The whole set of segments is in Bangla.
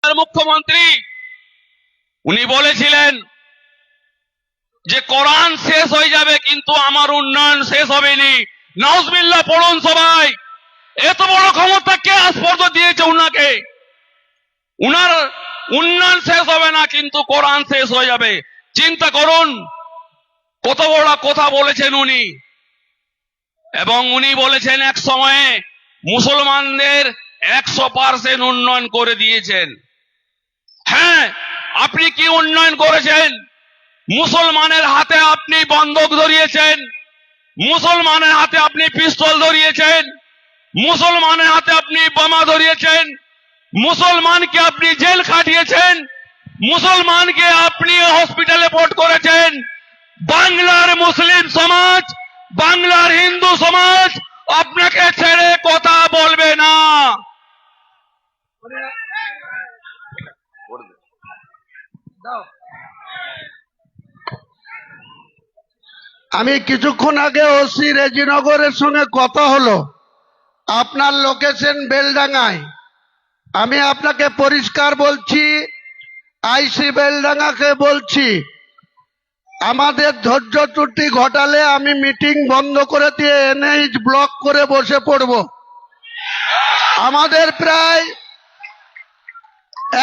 মুখ্যমন্ত্রী উনি বলেছিলেন যে কোরআন শেষ হয়ে যাবে কিন্তু আমার উন্নয়ন শেষ হবেনি। নাউজুবিল্লাহ পড়ুন সবাই। এত বড় ক্ষমতা কে আজ পর্যন্ত দিয়েছে উনাকে? উনার উন্নয়ন শেষ হবে না কিন্তু কোরআন শেষ হয়ে যাবে। চিন্তা করুন কত বড় কথা বলেছেন উনি। এবং উনি বলেছেন এক সময়ে মুসলমানদের 100% উন্নয়ন করে দিয়েছেন। হ্যাঁ, আপনি কি উন্নয়ন করেছেন? মুসলমানের হাতে আপনি বন্দুক ধরিয়েছেন, মুসলমানের হাতে আপনি পিস্তল ধরিয়েছেন, মুসলমানের হাতে আপনি বোমা ধরিয়েছেন, মুসলমানকে আপনি জেল খাটিয়েছেন, মুসলমানকে আপনি হসপিটালে ভোট করেছেন। বাংলার মুসলিম সমাজ, বাংলার হিন্দু সমাজ আপনাকে ছেড়ে কথা বলবে না। আমি কিছুক্ষণ আগে ওসি রেজিনগরের সঙ্গে কথা হলো, আপনার লোকেশন বেলডাঙ্গায়। আমি আপনাকে পরিষ্কার বলছি, আইসি বেলডাঙ্গাকে বলছি, আমাদের ধৈর্য ত্রুটি ঘটালে আমি মিটিং বন্ধ করে দিয়ে এনএইচ ব্লক করে বসে পড়ব। আমাদের প্রায়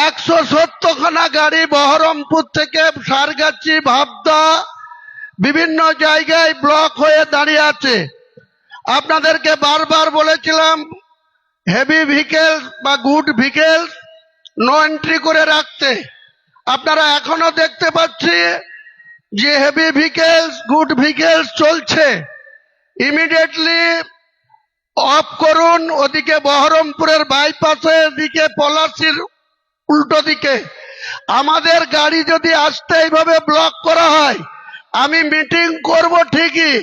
170খানা গাড়ি বহরমপুর থেকে সারগাছি, ভাবদা বিভিন্ন জায়গায় ব্লক হয়ে দাঁড়িয়ে আছে। আপনাদেরকে বারবার বলেছিলাম হেভি ভেহিকেলস বা গুড ভেহিকেলস নো এন্ট্রি করে রাখতে। আপনারা এখনো দেখতে পাচ্ছি যে হেভি ভেহিকেলস, গুড ভেহিকেলস চলছে। ইমিডিয়েটলি অফ করুন। ওদিকে বহরমপুরের বাইপাসে, এদিকে পলাশির উল্টো দিকে আমাদের গাড়ি যদি আসতে এইভাবে ব্লক করা হয়, আমি মিটিং করব ঠিকই,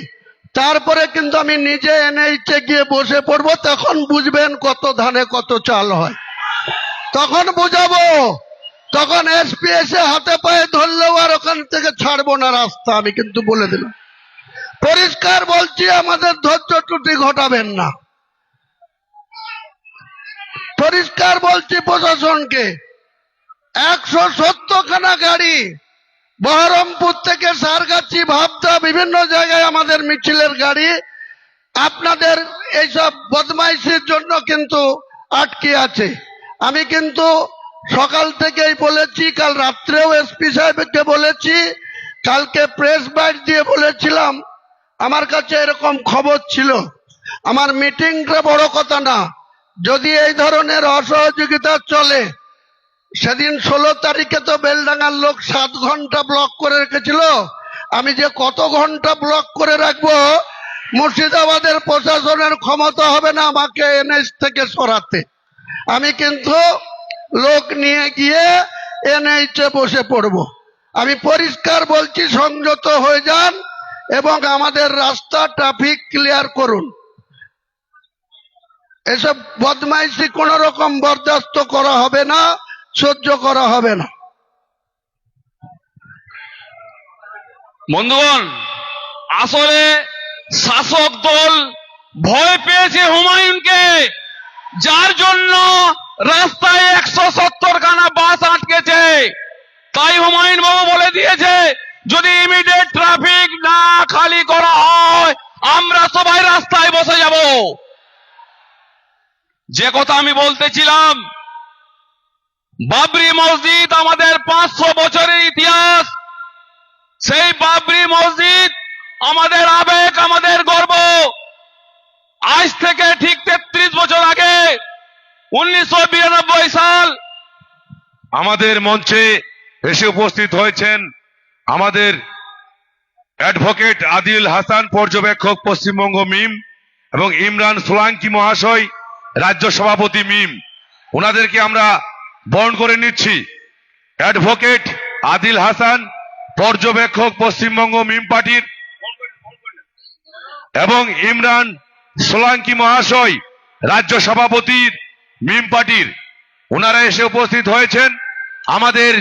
তারপরে কিন্তু আমি নিজে এনএইচে গিয়ে বসে পড়ব। তখন বুঝবেন কত ধানে কত চাল হয়, তখন বুঝাবো। তখন এসপি এসে হাতে পায়ে ধরলেও আর ওখান থেকে ছাড়বো না রাস্তা। আমি কিন্তু বলে দিলাম, পরিষ্কার বলছি, আমাদের ধৈর্য ত্রুটি ঘটাবেন না। পরিষ্কার বলছি প্রশাসনকে, 170খানা গাড়ি বহরমপুর থেকে সারগাছি, ভাবদা বিভিন্ন জায়গায় আমাদের মিছিলের গাড়ি আপনাদের এইসব বদমাইশির জন্য কিন্তু আটকে আছে। আমি কিন্তু সকাল থেকেই বলেছি, কাল রাত্রেও এসপি সাহেবকে বলেছি, কালকে প্রেস বাইট দিয়ে বলেছিলাম। আমার কাছে এরকম খবর ছিল। আমার মিটিংটা বড় কথা না, যদি এই ধরনের অসহযোগিতা চলে। সেদিন 16 তারিখে তো বেলডাঙ্গার লোক 7 ঘন্টা ব্লক করে রেখেছিল। আমি যে কত ঘন্টা ব্লক করে রাখবো, মুর্শিদাবাদের প্রশাসনের ক্ষমতা হবে না আমাকে এনএইচ থেকে সরাতে। আমি কিন্তু লোক নিয়ে গিয়ে এনএইচে বসে পড়ব। আমি পরিষ্কার বলছি, সংযত হয়ে যান এবং আমাদের রাস্তা ট্রাফিক ক্লিয়ার করুন। এসব বদমাইশি কোন রকম বরদাস্ত করা হবে না, সহ্য করা হবে না। বন্ধুগণ, আসলে শাসক দল ভয় পেয়েছে হুমায়ুনকে, যার জন্য রাস্তায় 170খানা বাস আটকেছে। তাই হুমায়ুন বাবু বলে দিয়েছে, যদি ইমিডিয়েট ট্রাফিক না খালি করা হয় আমরা সবাই রাস্তায় বসে যাব। যে কথা আমি বলতেছিলাম, বাবরি মসজিদ আমাদের 500 বছরের ইতিহাস। সেই বাবরি মসজিদ আমাদের আবেগ, আমাদের গর্ব। আজ থেকে ঠিক 33 বছর আগে 1992 সাল আমাদের মঞ্চে এসে উপস্থিত হয়েছেন আমাদের অ্যাডভোকেট আদিল হাসান, পর্যবেক্ষক পশ্চিমবঙ্গ মিম, এবং ইমরান সোলাঙ্কি মহাশয়, রাজ্য সভাপতি মিম। ওনাদেরকে আমরা বরণ করে নিচ্ছি। অ্যাডভোকেট আদিল হাসান, পর্যবেক্ষক পশ্চিমবঙ্গ মিম পার্টির, এবং ইমরান সোলাঙ্কি মহাশয়, রাজ্য সভাপতির মিম পার্টির। ওনারা এসে উপস্থিত হয়েছেন আমাদের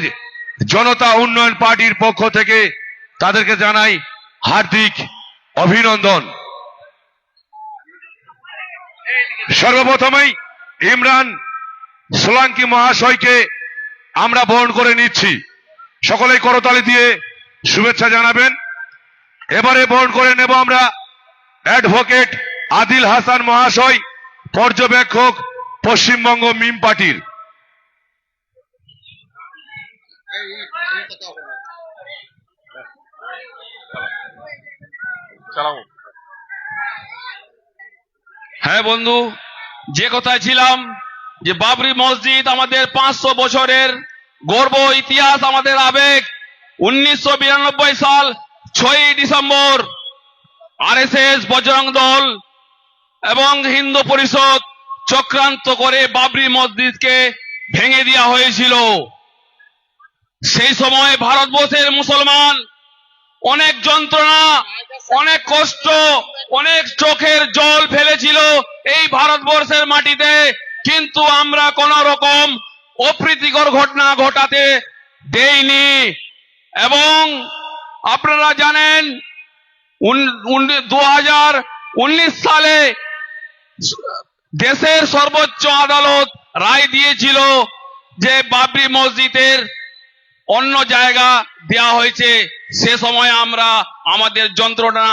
জনতা উন্নয়ন পার্টির পক্ষ থেকে। তাদেরকে জানাই হার্দিক অভিনন্দন। সর্বপ্রথমেই ইমরান সোলাঙ্কি মহাশয়কে আমরা বরণ করে নিচ্ছি। সকলেই করতালি দিয়ে শুভেচ্ছা জানাবেন। এবারে বরণ করে নেব আমরা অ্যাডভোকেট আদিল হাসান মহাশয়, পর্যবেক্ষক পশ্চিমবঙ্গ মিম পার্টির। হ্যাঁ বন্ধু, যে কথায় ছিলাম যে বাবরি মসজিদ আমাদের 500 বছরের গর্ব, ইতিহাস, আমাদের আবেগ। 1992 সাল 6ই ডিসেম্বর আরএসএস, বজরং দল এবং হিন্দু পরিষদ চক্রান্ত করে বাবরি মসজিদকে ভেঙে দেওয়া হয়েছিল। সেই সময় ভারতবর্ষের মুসলমান অনেক যন্ত্রণা, অনেক কষ্ট, অনেক চোখের জল ফেলেছিল এই ভারতবর্ষের মাটিতে, কিন্তু আমরা কোন রকম অপ্রীতিকর ঘটনা ঘটাতে দেইনি। এবং আপনারা জানেন 2019 সালে দেশের সর্বোচ্চ আদালত রায় দিয়েছিল যে বাবরি মসজিদের অন্য জায়গা দেয়া হয়েছে। সে সময় আমরা আমাদের যন্ত্রণা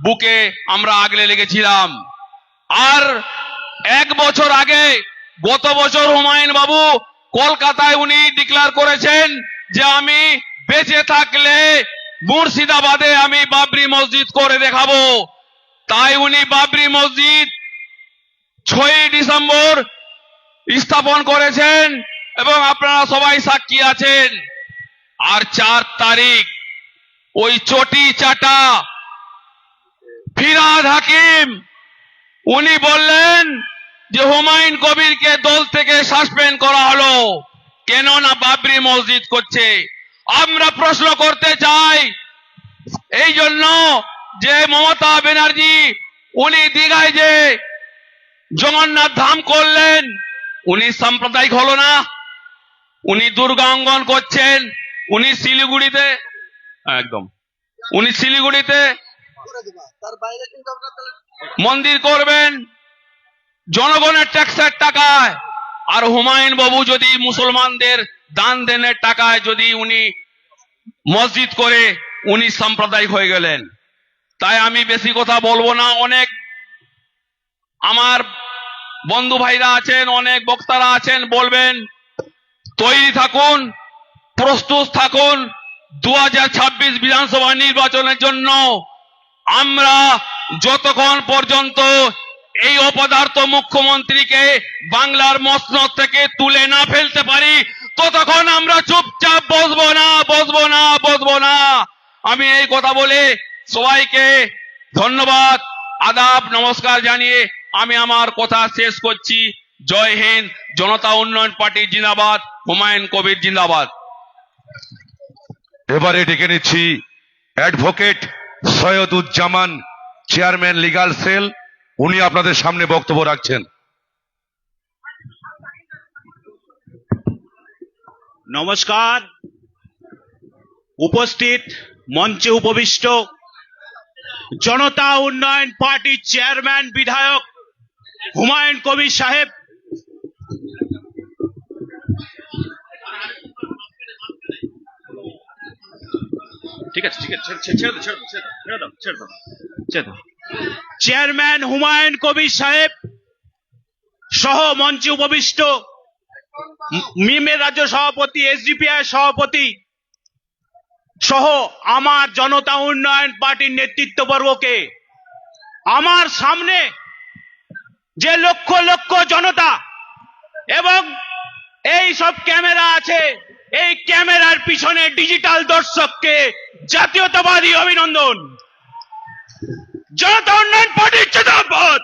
বুকে আমরা আগলে লেগেছিলাম। আর 1 বছর আগে, গত বছর হুমায়ুন বাবু কলকাতায় উনি ডিক্লেয়ার করেছেন যে আমি বেঁচে থাকলে মুর্শিদাবাদে আমি বাবরি মসজিদ করে দেখাবো। তাই উনি বাবরি মসজিদ 6ই ডিসেম্বর স্থাপন করেছেন এবং আপনারা সবাই সাক্ষী আছেন। আর 4 তারিখ ওই চটি চাটা ফিরহাদ হাকিম উনি বললেন যে হুমায়ুন কবিরকে দল থেকে সাসপেন্ড করা হলো, কেন না বাবরি মসজিদ করছে। আমরা প্রশ্ন করতে চাই এই জন্য যে মমতা ব্যানার্জি উনি দীঘায় যে জগন্নাথ ধাম করলেন, উনি সাম্প্রদায়িক হলো না? উনি দুর্গা অঙ্গন করছেন, উনি শিলিগুড়িতে মন্দির করবেন জনগণের ট্যাক্সের টাকায়। আর হুমায়ুন বাবু যদি মুসলমানদের দান দেনের টাকায় যদি উনি মসজিদ করে, উনি সাম্প্রদায়িক হয়ে গেলেন। তাই আমি বেশি কথা বলবো না। অনেক আমার বন্ধু ভাইরা আছেন, অনেক বক্তারা আছেন, বলবেন। তৈরি থাকুন, প্রস্তুত থাকুন। 2026 বিধানসভা নির্বাচনের জন্য আমরা যতক্ষণ পর্যন্ত এই অপদার্থ মুখ্যমন্ত্রীকে বাংলার মসনদ থেকে তুলে না ফেলতে পারি, ততক্ষণ আমরা চুপচাপ বসবো না। আমি এই কথা বলে সবাইকে ধন্যবাদ, আদাব, নমস্কার জানিয়ে আমি আমার কথা শেষ করছি। জয় হিন্দ, জনতা উন্নয়ন পার্টি জিন্দাবাদ, হুমায়ুন কবির জিন্দাবাদ। এবারে ডেকে নিচ্ছি advocate Saiduzzaman, chairman legal cell. উনি আপনাদের সামনে বক্তব্য রাখছেন। নমস্কার। উপস্থিত, মঞ্চে উপবিষ্ট জনতা উন্নয়ন পার্টির চেয়ারম্যান বিধায়ক হুমায়ুন কবির সাহেব, ঠিক আছে চেয়ারম্যান হুমায়ুন কবির সাহেব সহ মঞ্চে উপবিষ্ট মিমের রাজ্য সভাপতি, এসডিপিআই সভাপতি সহ আমার জনতা উন্নয়ন পার্টির নেতৃত্ববর্গকে, আমার সামনে যে লক্ষ লক্ষ জনতা এবং এই সব ক্যামেরা আছে, এই ক্যামেরার পিছনে ডিজিটাল দর্শককে জাতীয়তাবাদী অভিনন্দন। জনতা উন্নয়ন পার্টির জিন্দাবাদ,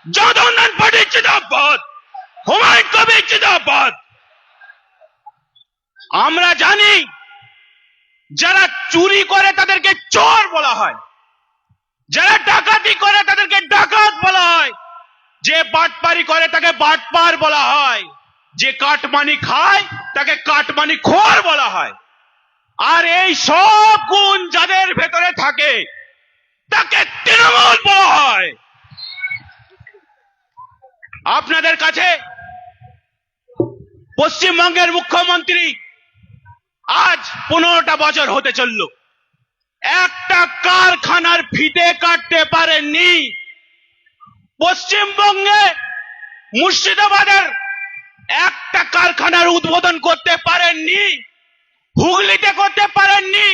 জনতা উন্নয়ন পার্টির জিন্দাবাদ, হুমায়ুন কবির জিন্দাবাদ। আমরা জানি যারা চুরি করে তাদেরকে চোর বলা হয়, যারা ডাকাতি করে তাদেরকে ডাকাত বলা হয়, যে বাটপারি করে তাকে বাটপার বলা হয়, যে কাটমানি খায় তাকে কাটমানি খোর বলা হয়। আর এই সব গুণ যাদের ভেতরে থাকে তাকে তৃণমূল বলা হয়। আপনাদের কাছে পশ্চিমবঙ্গের মুখ্যমন্ত্রী আজ 15টা বছর হতে চলল, একটা কারখানার ফিতে কাটতে পারেননি। পশ্চিমবঙ্গে মুর্শিদাবাদের একটা কারখানার উদ্বোধন করতে পারেননি, হুগলিতে করতে পারেননি,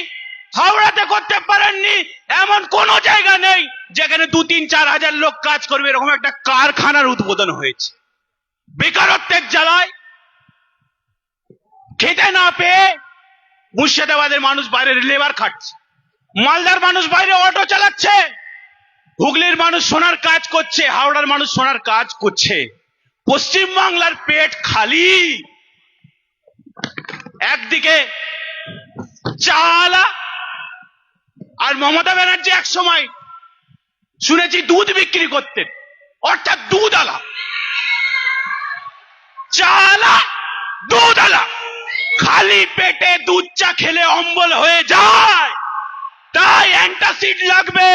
হাওড়াতে করতে পারেননি। এমন কোন জায়গা নেই যেখানে 2-3-4 হাজার লোক কাজ করবে এরকম একটা কারখানার উদ্বোধন হয়েছে। বেকারত্বের জ্বালায় খেতে না পেয়ে মুর্শিদাবাদের মানুষ বাইরে লেবার খাটছে, মালদার মানুষ বাইরে অটো চালাচ্ছে, হুগলির মানুষ সোনার কাজ করছে, হাওড়ার মানুষ সোনার কাজ করছে। পশ্চিমবাংলার পেট খালি। একদিকে চালা আর মমতা ব্যানার্জি এক সময় শুনেছি দুধ বিক্রি করতেন, অর্থাৎ দুধ আলা, চালা দুধ আলা। খালি পেটে দুধ চা খেলে অম্বল হয়ে যায়, তাই অ্যান্টাসিড লাগবে।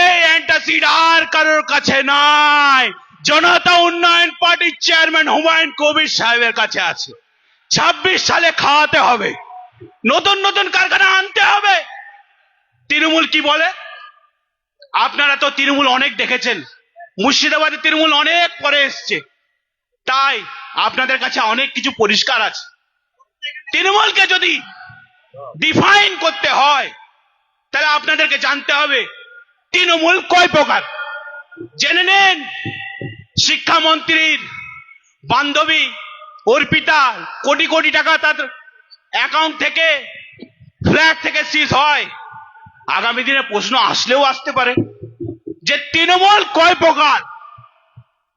এই অ্যান্টাসিড আর কারোর কাছে নাই, জনতা উন্নয়ন পার্টির চেয়ারম্যান হুমায়ুন কবির সাহেবের কাছে আছে। 26 সালে খাওয়াতে হবে, নতুন নতুন কারখানা আনতে হবে। তৃণমূল কি বলে? আপনারা তো তৃণমূল অনেক দেখেছেন, মুর্শিদাবাদে তৃণমূল অনেক পরে এসছে, তাই আপনাদের কাছে অনেক কিছু পরিষ্কার আছে। তৃণমূলকে যদি ডিফাইন করতে হয় তাহলে আপনাদেরকে জানতে হবে তৃণমূল কয় প্রকার। জেনে নেন, শিক্ষামন্ত্রীর বান্ধবী অর্পিতা কোটি কোটি টাকা তার অ্যাকাউন্ট থেকে, ফ্ল্যাট থেকে সিজ হয়। আগামী দিনে প্রশ্ন আসলেও আসতে পারে যে তৃণমূল কয় প্রকার।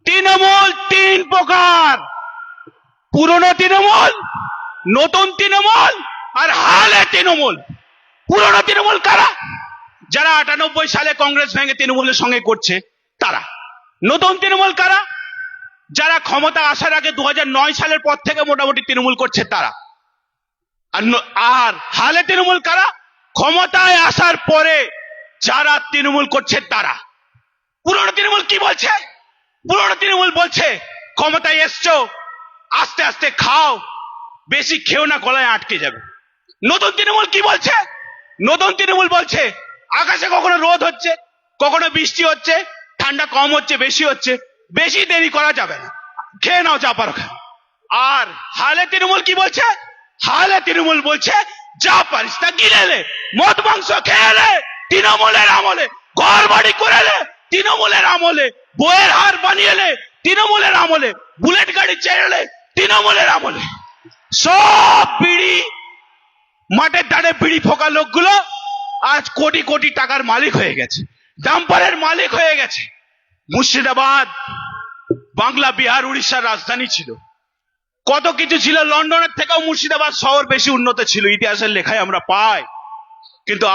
তৃণমূল 3 প্রকার: পুরনো তৃণমূল, নতুন তৃণমূল আর হালে তৃণমূল। পুরনো তৃণমূল কারা? যারা 98 সালে কংগ্রেস ভেঙে তৃণমূলের সঙ্গে করছে তারা। নতুন তৃণমূল কারা? যারা ক্ষমতা আসার আগে 2009 সালের পর থেকে মোটামুটি তৃণমূল করছে তারা। আর হালে তৃণমূল কারা? ক্ষমতায় আসার পরে যারা তৃণমূল করছে তারা। পুরনো তৃণমূল কি বলছে? পুরনো তৃণমূল বলছে ক্ষমতায় এসছো, আস্তে আস্তে খাও, বেশি খেও না, গলায় আটকে যাবে। নতুন তৃণমূল কি বলছে? নতুন তৃণমূল বলছে আকাশে কখনো রোদ হচ্ছে, কখনো বৃষ্টি হচ্ছে, ঠান্ডা কম হচ্ছে, বেশি হচ্ছে, বেশি দেরি করা যাবে না, খেয়ে নাও যা পারো। আর হালে তৃণমূল কি বলছে? হালে তৃণমূল বলছে যা পারিস তা গিলে, মদ মাংস খেয়ে, তৃণমূলের আমলে ঘর বাড়ি করে, তৃণমূলের আমলে বইয়ের হার বানিয়ে, তৃণমূলের আমলে বুলেট গাড়ি চেড়ে, তৃণমূলের আমলে সব বিড়ি, মাঠের ধারে বিড়ি ফোকা লোকগুলো আজ কোটি কোটি টাকার মালিক হয়ে গেছে, ডাম্পারের মালিক হয়ে গেছে। মুর্শিদাবাদ বাংলা, বিহার, উড়িষ্যার রাজধানী ছিল, কত কিছু ছিল। লন্ডনের থেকেও মুর্শিদাবাদ শহর বেশি উন্নত ছিল, ইতিহাসের লেখায় আমরা পাই। কিন্তু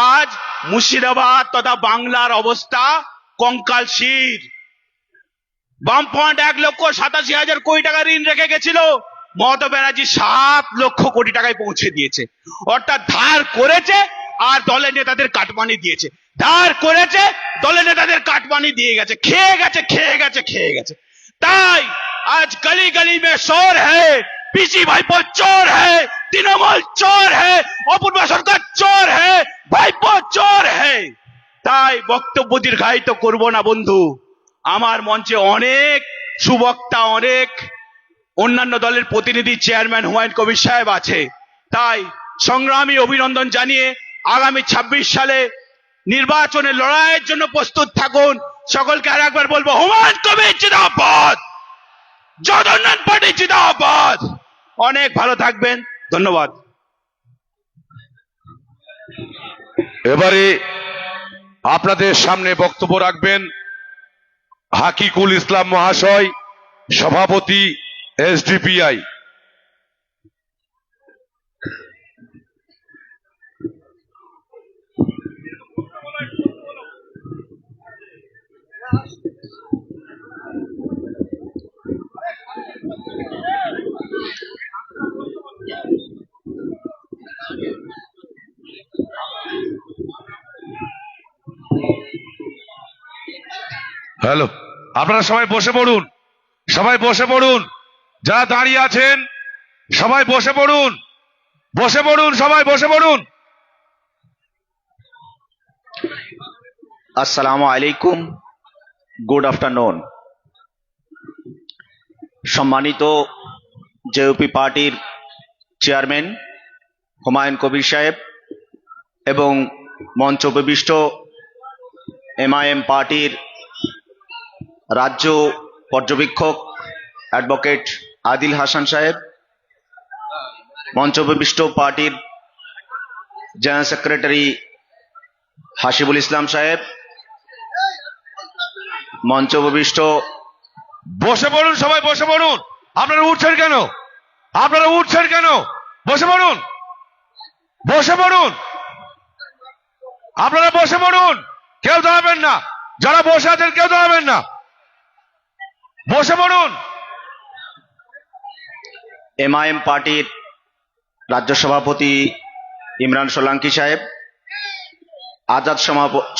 আজ মুর্শিদাবাদ তথা বাংলার অবস্থা কঙ্কালশির। বামফ্রন্ট 1,87,000 কোটি টাকা ঋণ রেখে গেছিল, মমতা ব্যানার্জি 7 লক্ষ কোটি টাকায় পৌঁছে দিয়েছে। অর্থাৎ ধার করেছে আর দলের নেতাদের কাটমানি দিয়েছে, ধার করেছে, দলের নেতাদের কাটমানি দিয়ে গেছে, খেয়ে গেছে। তাই আজ গলি গলি মে শোর হ্যায়, পিসি ভাইপো চোর হ্যায়, তৃণমূল চোর হ্যায়, অপূর্ব সরকার চোর হ্যায়, ভাইপো চোর হ্যায়। তাই বক্তব্য দীর্ঘায়িত করব না বন্ধু। আমার মঞ্চে অনেক সুবক্তা, অনেক অন্যান্য দলের প্রতিনিধি, চেয়ারম্যান হুমায়ুন কবির সাহেব আছে। তাই সংগ্রামী অভিনন্দন জানিয়ে আগামী 26 সালে নির্বাচনের লড়াইয়ের জন্য প্রস্তুত থাকুন। সকলকে আর একবার বলবো, হুমায়ুন কবির জিন্দাবাদ, জনউন্নয়ন পার্টি জিন্দাবাদ। অনেক ভালো থাকবেন, ধন্যবাদ। এবারে আপনাদের সামনে বক্তব্য রাখবেন হাকিকুল ইসলাম মহাশয়, সভাপতি এসডিপিআই। হ্যালো, আপনারা সবাই বসে পড়ুন, সবাই বসে পড়ুন। যারা দাঁড়িয়ে আছেন সবাই বসে পড়ুন, বসে পড়ুন, সবাই বসে পড়ুন। আসসালামু আলাইকুম, গুড আফটারনুন। সম্মানিত জেইউপি পার্টির চেয়ারম্যান হুমায়ুন কবির সাহেব এবং মঞ্চ উপবিষ্ট এমআইএম পার্টির রাজ্য পর্যবেক্ষক অ্যাডভোকেট আদিল হাসান সাহেব, মঞ্চ উপবিষ্ট পার্টির জেনারেল সেক্রেটারি হাসিবুল ইসলাম সাহেব, মঞ্চ উপবিষ্ট বসে পড়ুন, সবাই বসে পড়ুন। আপনারা উঠছেন কেন? আপনারা উঠছেন কেন? বসে পড়ুন, বসে পড়ুন, আপনারা বসে পড়ুন। কেউ দাঁড়াবেন না, যারা বসে আছেন কেউ দাঁড়াবেন না, বসে পড়ুন। এমআইএম পার্টির রাজ্য সভাপতি ইমরান সোলাঙ্কি সাহেব, আজাদ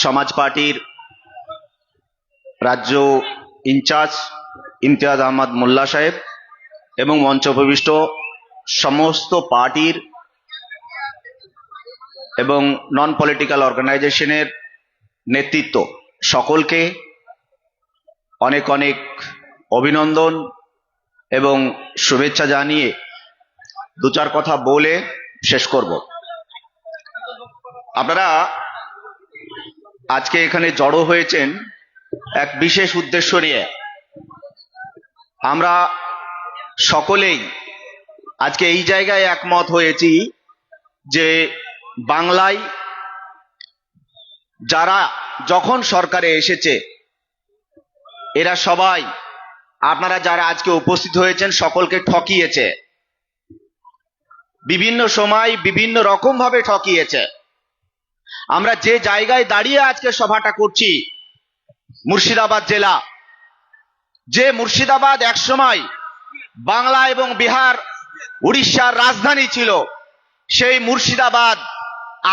সমাজ পার্টির রাজ্য ইনচার্জ ইমতিয়াজ আহমদ মোল্লা সাহেব এবং মঞ্চ উপবিষ্ট সমস্ত পার্টির এবং নন পলিটিক্যাল অর্গানাইজেশনের নেতৃত্ব, সকলকে অনেক অনেক অভিনন্দন এবং শুভেচ্ছা জানিয়ে দু চার কথা বলে শেষ করব। আপনারা আজকে এখানে জড়ো হয়েছেন এক বিশেষ উদ্দেশ্য নিয়ে। আমরা সকলেই আজকে এই জায়গায় একমত হয়েছি যে বাংলায় যারা যখন সরকারে এসেছে এরা সবাই, আপনারা যারা আজকে উপস্থিত হয়েছেন, সকলকে ঠকিয়েছে, বিভিন্ন সময় বিভিন্ন রকম ভাবে ঠকিয়েছে। আমরা যে জায়গায় দাঁড়িয়ে আজকে সভাটা করছি, মুর্শিদাবাদ জেলা, যে মুর্শিদাবাদ একসময় বাংলা এবং বিহার উড়িষ্যার রাজধানী ছিল, সেই মুর্শিদাবাদ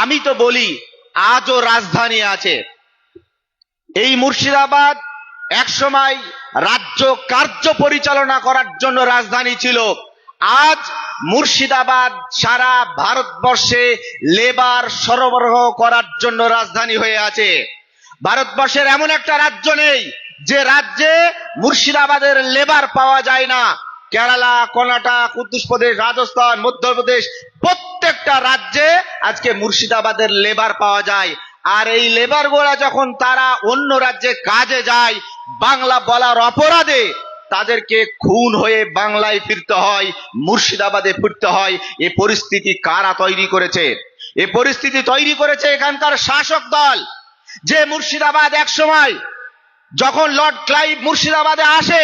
আমি তো বলি আজও রাজধানী আছে। এই মুর্শিদাবাদ একসময় রাজ্য কার্য পরিচালনা করার জন্য রাজধানী ছিল। আজ মুর্শিদাবাদ সারা ভারতবর্ষে লেবার সরবরাহ করার জন্য রাজধানী হয়ে আছে। ভারতবর্ষের এমন একটা রাজ্য নেই যে রাজ্যে মুর্শিদাবাদের লেবার পাওয়া যায় না। কেরালা, কর্ণাটক, উত্তরপ্রদেশ, রাজস্থান, মধ্যপ্রদেশ, প্রত্যেকটা রাজ্যে আজকে মুর্শিদাবাদের লেবার পাওয়া যায়। আর এই লেবার গুলা যখন তারা অন্য রাজ্যে কাজে যায়, বাংলা বলার অপরাধে তাদেরকে খুন হয়ে বাংলায় ফিরতে হয়, মুর্শিদাবাদে ফিরতে হয়। এ পরিস্থিতি কারা তৈরি করেছে? এ পরিস্থিতি তৈরি করেছে এখানকার শাসক দল। যে মুর্শিদাবাদ এক সময় যখন লর্ড ক্লাইভ মুর্শিদাবাদে আসে,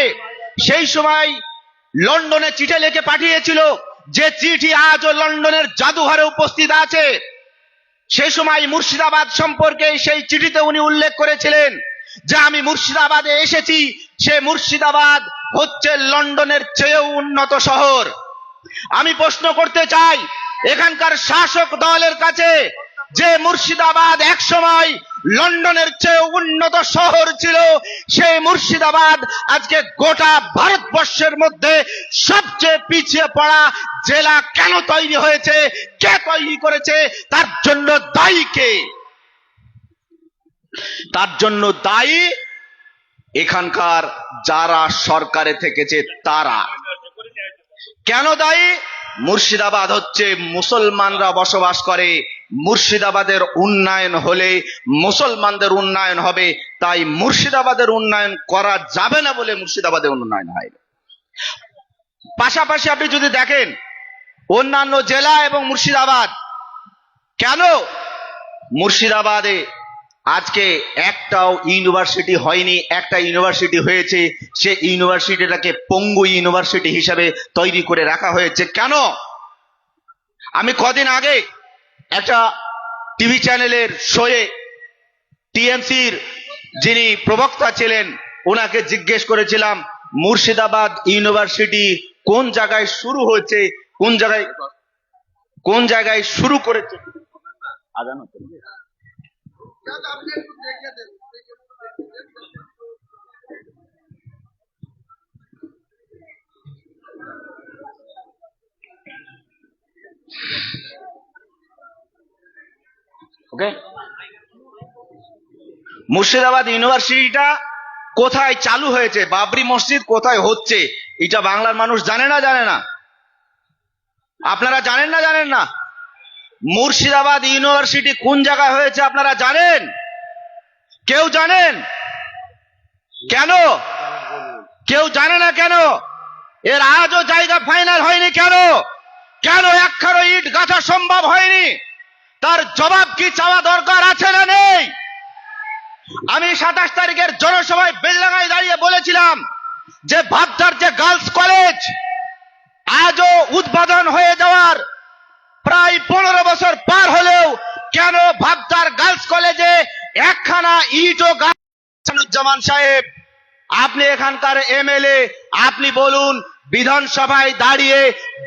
সেই সময় লন্ডনে চিঠি লিখে পাঠিয়েছিল, যে চিঠি আজও লন্ডনের জাদুঘরে উপস্থিত আছে। সেই সময় মুর্শিদাবাদ সম্পর্কে সেই চিঠিতে উনি উল্লেখ করেছিলেন যে আমি মুর্শিদাবাদে এসেছি, সে মুর্শিদাবাদ হচ্ছে লন্ডনের চেয়েও উন্নত শহর। আমি প্রশ্ন করতে চাই এখানকার শাসক দলের কাছে, যে মুর্শিদাবাদ এক সময় লন্ডনের চেয়ে উন্নত শহর ছিল, সেই মুর্শিদাবাদ আজকে গোটা ভারতবর্ষের মধ্যে সবচেয়ে পিছিয়ে পড়া জেলা কেন তৈরি হয়েছে? কে তৈরি করেছে? তার জন্য দায়ী কে? তার জন্য দায়ী এখানকার যারা সরকারে থেকেছে তারা। কেন দায়ী? মুর্শিদাবাদ হচ্ছে মুসলমানরা বসবাস করে। মুর্শিদাবাদের উন্নয়ন হলে মুসলমানদের উন্নয়ন হবে, তাই মুর্শিদাবাদের উন্নয়ন করা যাবে না বলে মুর্শিদাবাদের উন্নয়ন হয়। পাশাপাশি আপনি যদি দেখেন অন্যান্য জেলা এবং মুর্শিদাবাদ, কেন মুর্শিদাবাদে আজকে একটাও ইউনিভার্সিটি হয়নি? একটা ইউনিভার্সিটি হয়েছে, সে ইউনিভার্সিটিটাকে পঙ্গু ইউনিভার্সিটি হিসাবে তৈরি করে রাখা হয়েছে। কেন? আমি কদিন আগে একটা টিভি চ্যানেলের শোয়ে টিএমসির যিনি প্রবক্তা ছিলেন ওনাকে জিজ্ঞেস করেছিলাম, মুর্শিদাবাদ ইউনিভার্সিটি কোন জায়গায় শুরু হয়েছে, কোন জায়গায় শুরু করেছে? আজান হচ্ছে। ওকে, মুর্শিদাবাদ ইউনিভার্সিটিটা কোথায় চালু হয়েছে, বাবরি মসজিদ কোথায় হচ্ছে, এটা বাংলার মানুষ জানে না? জানে না? আপনারা জানেন না? জানেন না? মুর্শিদাবাদ ইউনিভার্সিটি কোন জায়গায় হয়েছে আপনারা জানেন? কেউ জানেন? কেন কেউ জানে না? কেন এর আজও জায়গা ফাইনাল হয়নি? কেন কেন একখানো ইট গাঁথা সম্ভব হয়নি? তার জবাব কি চাওয়া দরকার আছে না নেই? আমি 27 তারিখের জনসভায় বেলডাঙ্গায় দাঁড়িয়ে বলেছিলাম যে ভাবদার যে গার্লস কলেজ আজও উদ্বোধন হয়ে যাওয়ার প্রায় 15 বছর পার হলেও কেন ভাবদার গার্লস কলেজে একখানা ইটও হাসানুজ্জামান সাহেব, আপনি এখানকার এমএলএ, আপনি বলুন বিধানসভায় দাঁড়িয়ে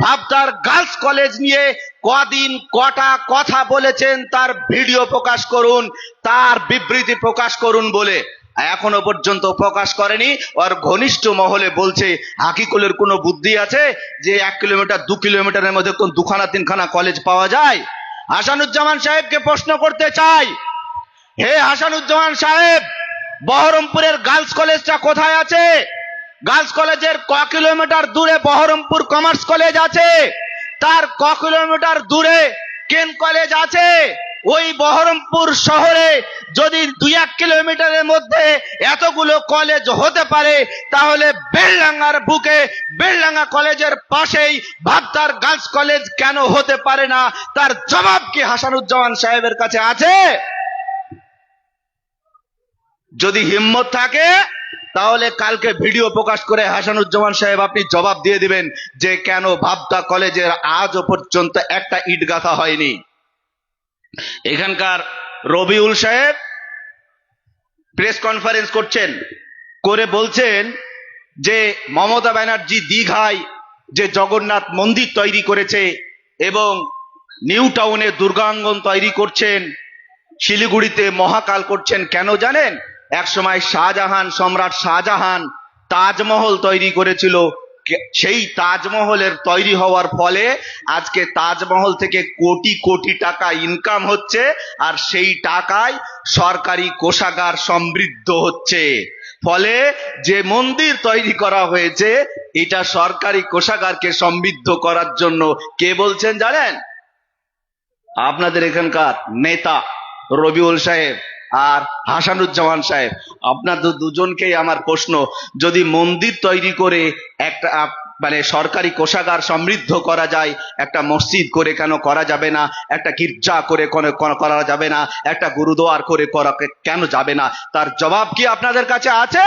ভাবদার গার্লস কলেজ নিয়ে কদিন কটা কথা বলেছেন তার ভিডিও প্রকাশ করুন, তার বিবৃতি প্রকাশ করুন বলে এখনো পর্যন্ত প্রকাশ করেনি। আর ঘনিষ্ঠ মহলে বলছে হাকিকুলের কোনো বুদ্ধি আছে যে 1 কিলোমিটার 2 কিলোমিটারের মধ্যে কোন 2খানা 3খানা কলেজ পাওয়া যায়? হাসানুজ্জামান সাহেবকে প্রশ্ন করতে চাই, হে হাসানুজ্জামান সাহেব, বহরমপুরের গার্লস কলেজটা কোথায় আছে? গার্লস কলেজের ক কিলোমিটার দূরে বহরমপুর কমার্স কলেজ আছে? তার ক কিলোমিটার দূরে কেন কলেজ আছে? ওই বহরমপুর শহরে যদি 2-1 কিলোমিটারের মধ্যে এতগুলো কলেজ হতে পারে, তাহলে বেলডাঙ্গার বুকে বেলডাঙ্গা কলেজের পাশেই ভাবদার গার্লস কলেজ কেন হতে পারে না? তার জবাব কি হাসানুজ্জামান সাহেবের কাছে আছে? যদি হিম্মত থাকে তাহলে কালকে ভিডিও প্রকাশ করে হাসানুজ্জামান সাহেব আপনি জবাব দিয়ে দিবেন যে কেন ভাবদা কলেজের আজও পর্যন্ত একটা ইট গাঁথা হয়নি। এখানকার রবিউল সাহেব প্রেস কনফারেন্স করছেন, করে বলছেন যে মমতা ব্যানার্জি দীঘায় যে জগন্নাথ মন্দির তৈরি করেছে এবং নিউ টাউনে দুর্গাঙ্গন তৈরি করছেন, শিলিগুড়িতে মহাকাল করছেন। কেন জানেন? একসময় শাহজাহান, সম্রাট শাহজাহান তাজমহল তৈরি করেছিল। সেই তাজমহলের তৈরি হওয়ার ফলে আজকে তাজমহল থেকে কোটি কোটি টাকা ইনকাম হচ্ছে, আর সেই টাকায় সরকারি কোষাগার সমৃদ্ধ হচ্ছে। ফলে যে মন্দির তৈরি করা হয়েছে এটা সরকারি কোষাগারকে সমৃদ্ধ করার জন্য। কে বলছেন জানেন? আপনাদের এখানকার নেতা রবিউল সাহেব আর হাসানুজ্জামান সাহেব। আপনাদের দুজনকেই আমার প্রশ্ন, যদি মন্দির তৈরি করে একটা মানে সরকারি কোষাগার সমৃদ্ধ করা যায়, একটা মসজিদ করে কেন করা যাবে না? একটা গির্জা করে করা যাবে না? একটা গুরুদুয়ার করে করা কেন যাবে না? তার জবাব কি আপনাদের কাছে আছে?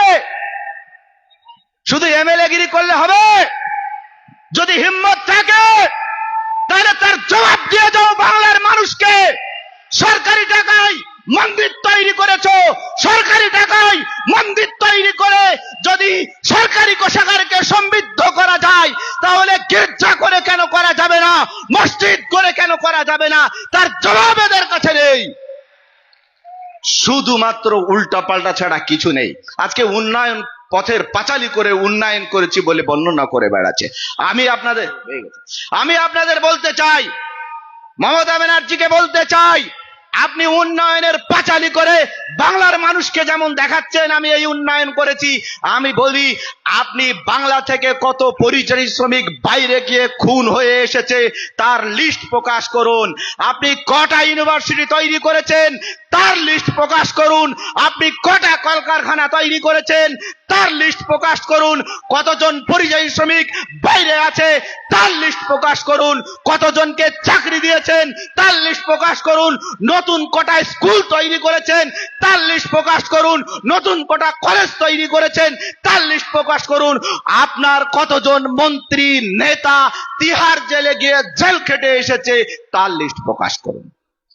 শুধু এমএলএ গিরি করলে হবে? যদি হিম্মত থাকে তাহলে তার জবাব দিয়ে যাও বাংলার মানুষকে। সরকারি টাকায় মন্দির তৈরি করেছো, সরকারি টাকায় মন্দির তৈরি করে যদি সরকারি কোষাগারকে সমৃদ্ধ করা যায়, তাহলে গির্জা করে কেন করা যাবে না? মসজিদ করে কেন করা যাবে না? তার জবাব এদের কাছে নেই। শুধুমাত্র উল্টা পাল্টা ছাড়া কিছু নেই। আজকে উন্নয়ন পথের পাঁচালী করে উন্নয়ন করেছি বলে বর্ণনা করে বেড়াচ্ছে। আমি আপনাদের বলতে চাই, মমতা ব্যানার্জিকে বলতে চাই, আপনি উন্নয়নের পাঁচালী করে বাংলার মানুষকে যেমন দেখাচ্ছেন আমি এই উন্নয়ন করেছি, আমি বলি আপনি বাংলা থেকে কত পরিযায়ী শ্রমিক বাইরে গিয়ে খুন হয়ে এসেছে তার লিস্ট প্রকাশ করুন। আপনি কটা ইউনিভার্সিটি তৈরি করেছেন তার লিস্ট প্রকাশ করুন। আপনি কটা কলকারখানা তৈরি করেছেন তার লিস্ট প্রকাশ করুন। কতজন পরিযায়ী শ্রমিক বাইরে আছে তার লিস্ট প্রকাশ করুন। কতজনকে চাকরি দিয়েছেন তার লিস্ট প্রকাশ করুন। নতুন কটা স্কুল তৈরি করেছেন তার লিস্ট প্রকাশ করুন। নতুন কটা কলেজ তৈরি করেছেন তার লিস্ট প্রকাশ করুন। আপনার কতজন মন্ত্রী নেতা তিহার জেলে গিয়ে জেল খেটে এসেছে তার লিস্ট প্রকাশ করুন।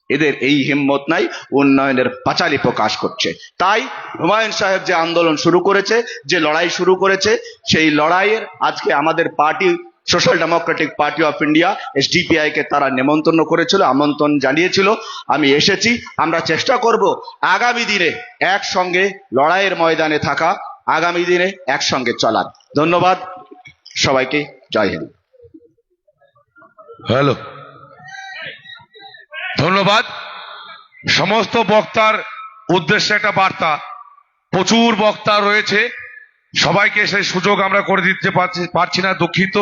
এদের এই হিম্মত নাই, উন্নয়নের পাঁচালী প্রকাশ করছে। তাই হুমায়ুন সাহেব যে আন্দোলন শুরু করেছে, যে লড়াই শুরু করেছে, সেই লড়াইয়ের আজকে আমাদের party Social Democratic Party of India SDPI কে তারা নিমন্ত্রণ করেছিল, আমন্ত্রণ জানিয়েছিল। আমি এসেছি। আমরা চেষ্টা করব আগামী দিনে একসঙ্গে লড়াইয়ের ময়দানে থাকা, আগামী দিনে একসঙ্গে চলার। ধন্যবাদ সবাইকে। জয় হিন্দ। হ্যালো, ধন্যবাদ। সমস্ত বক্তার উদ্দেশ্যে একটা বার্তা। প্রচুর বক্তা রয়েছে, সবাইকে সেই সুযোগ আমরা করে দিতে পারছি না, দুঃখিত।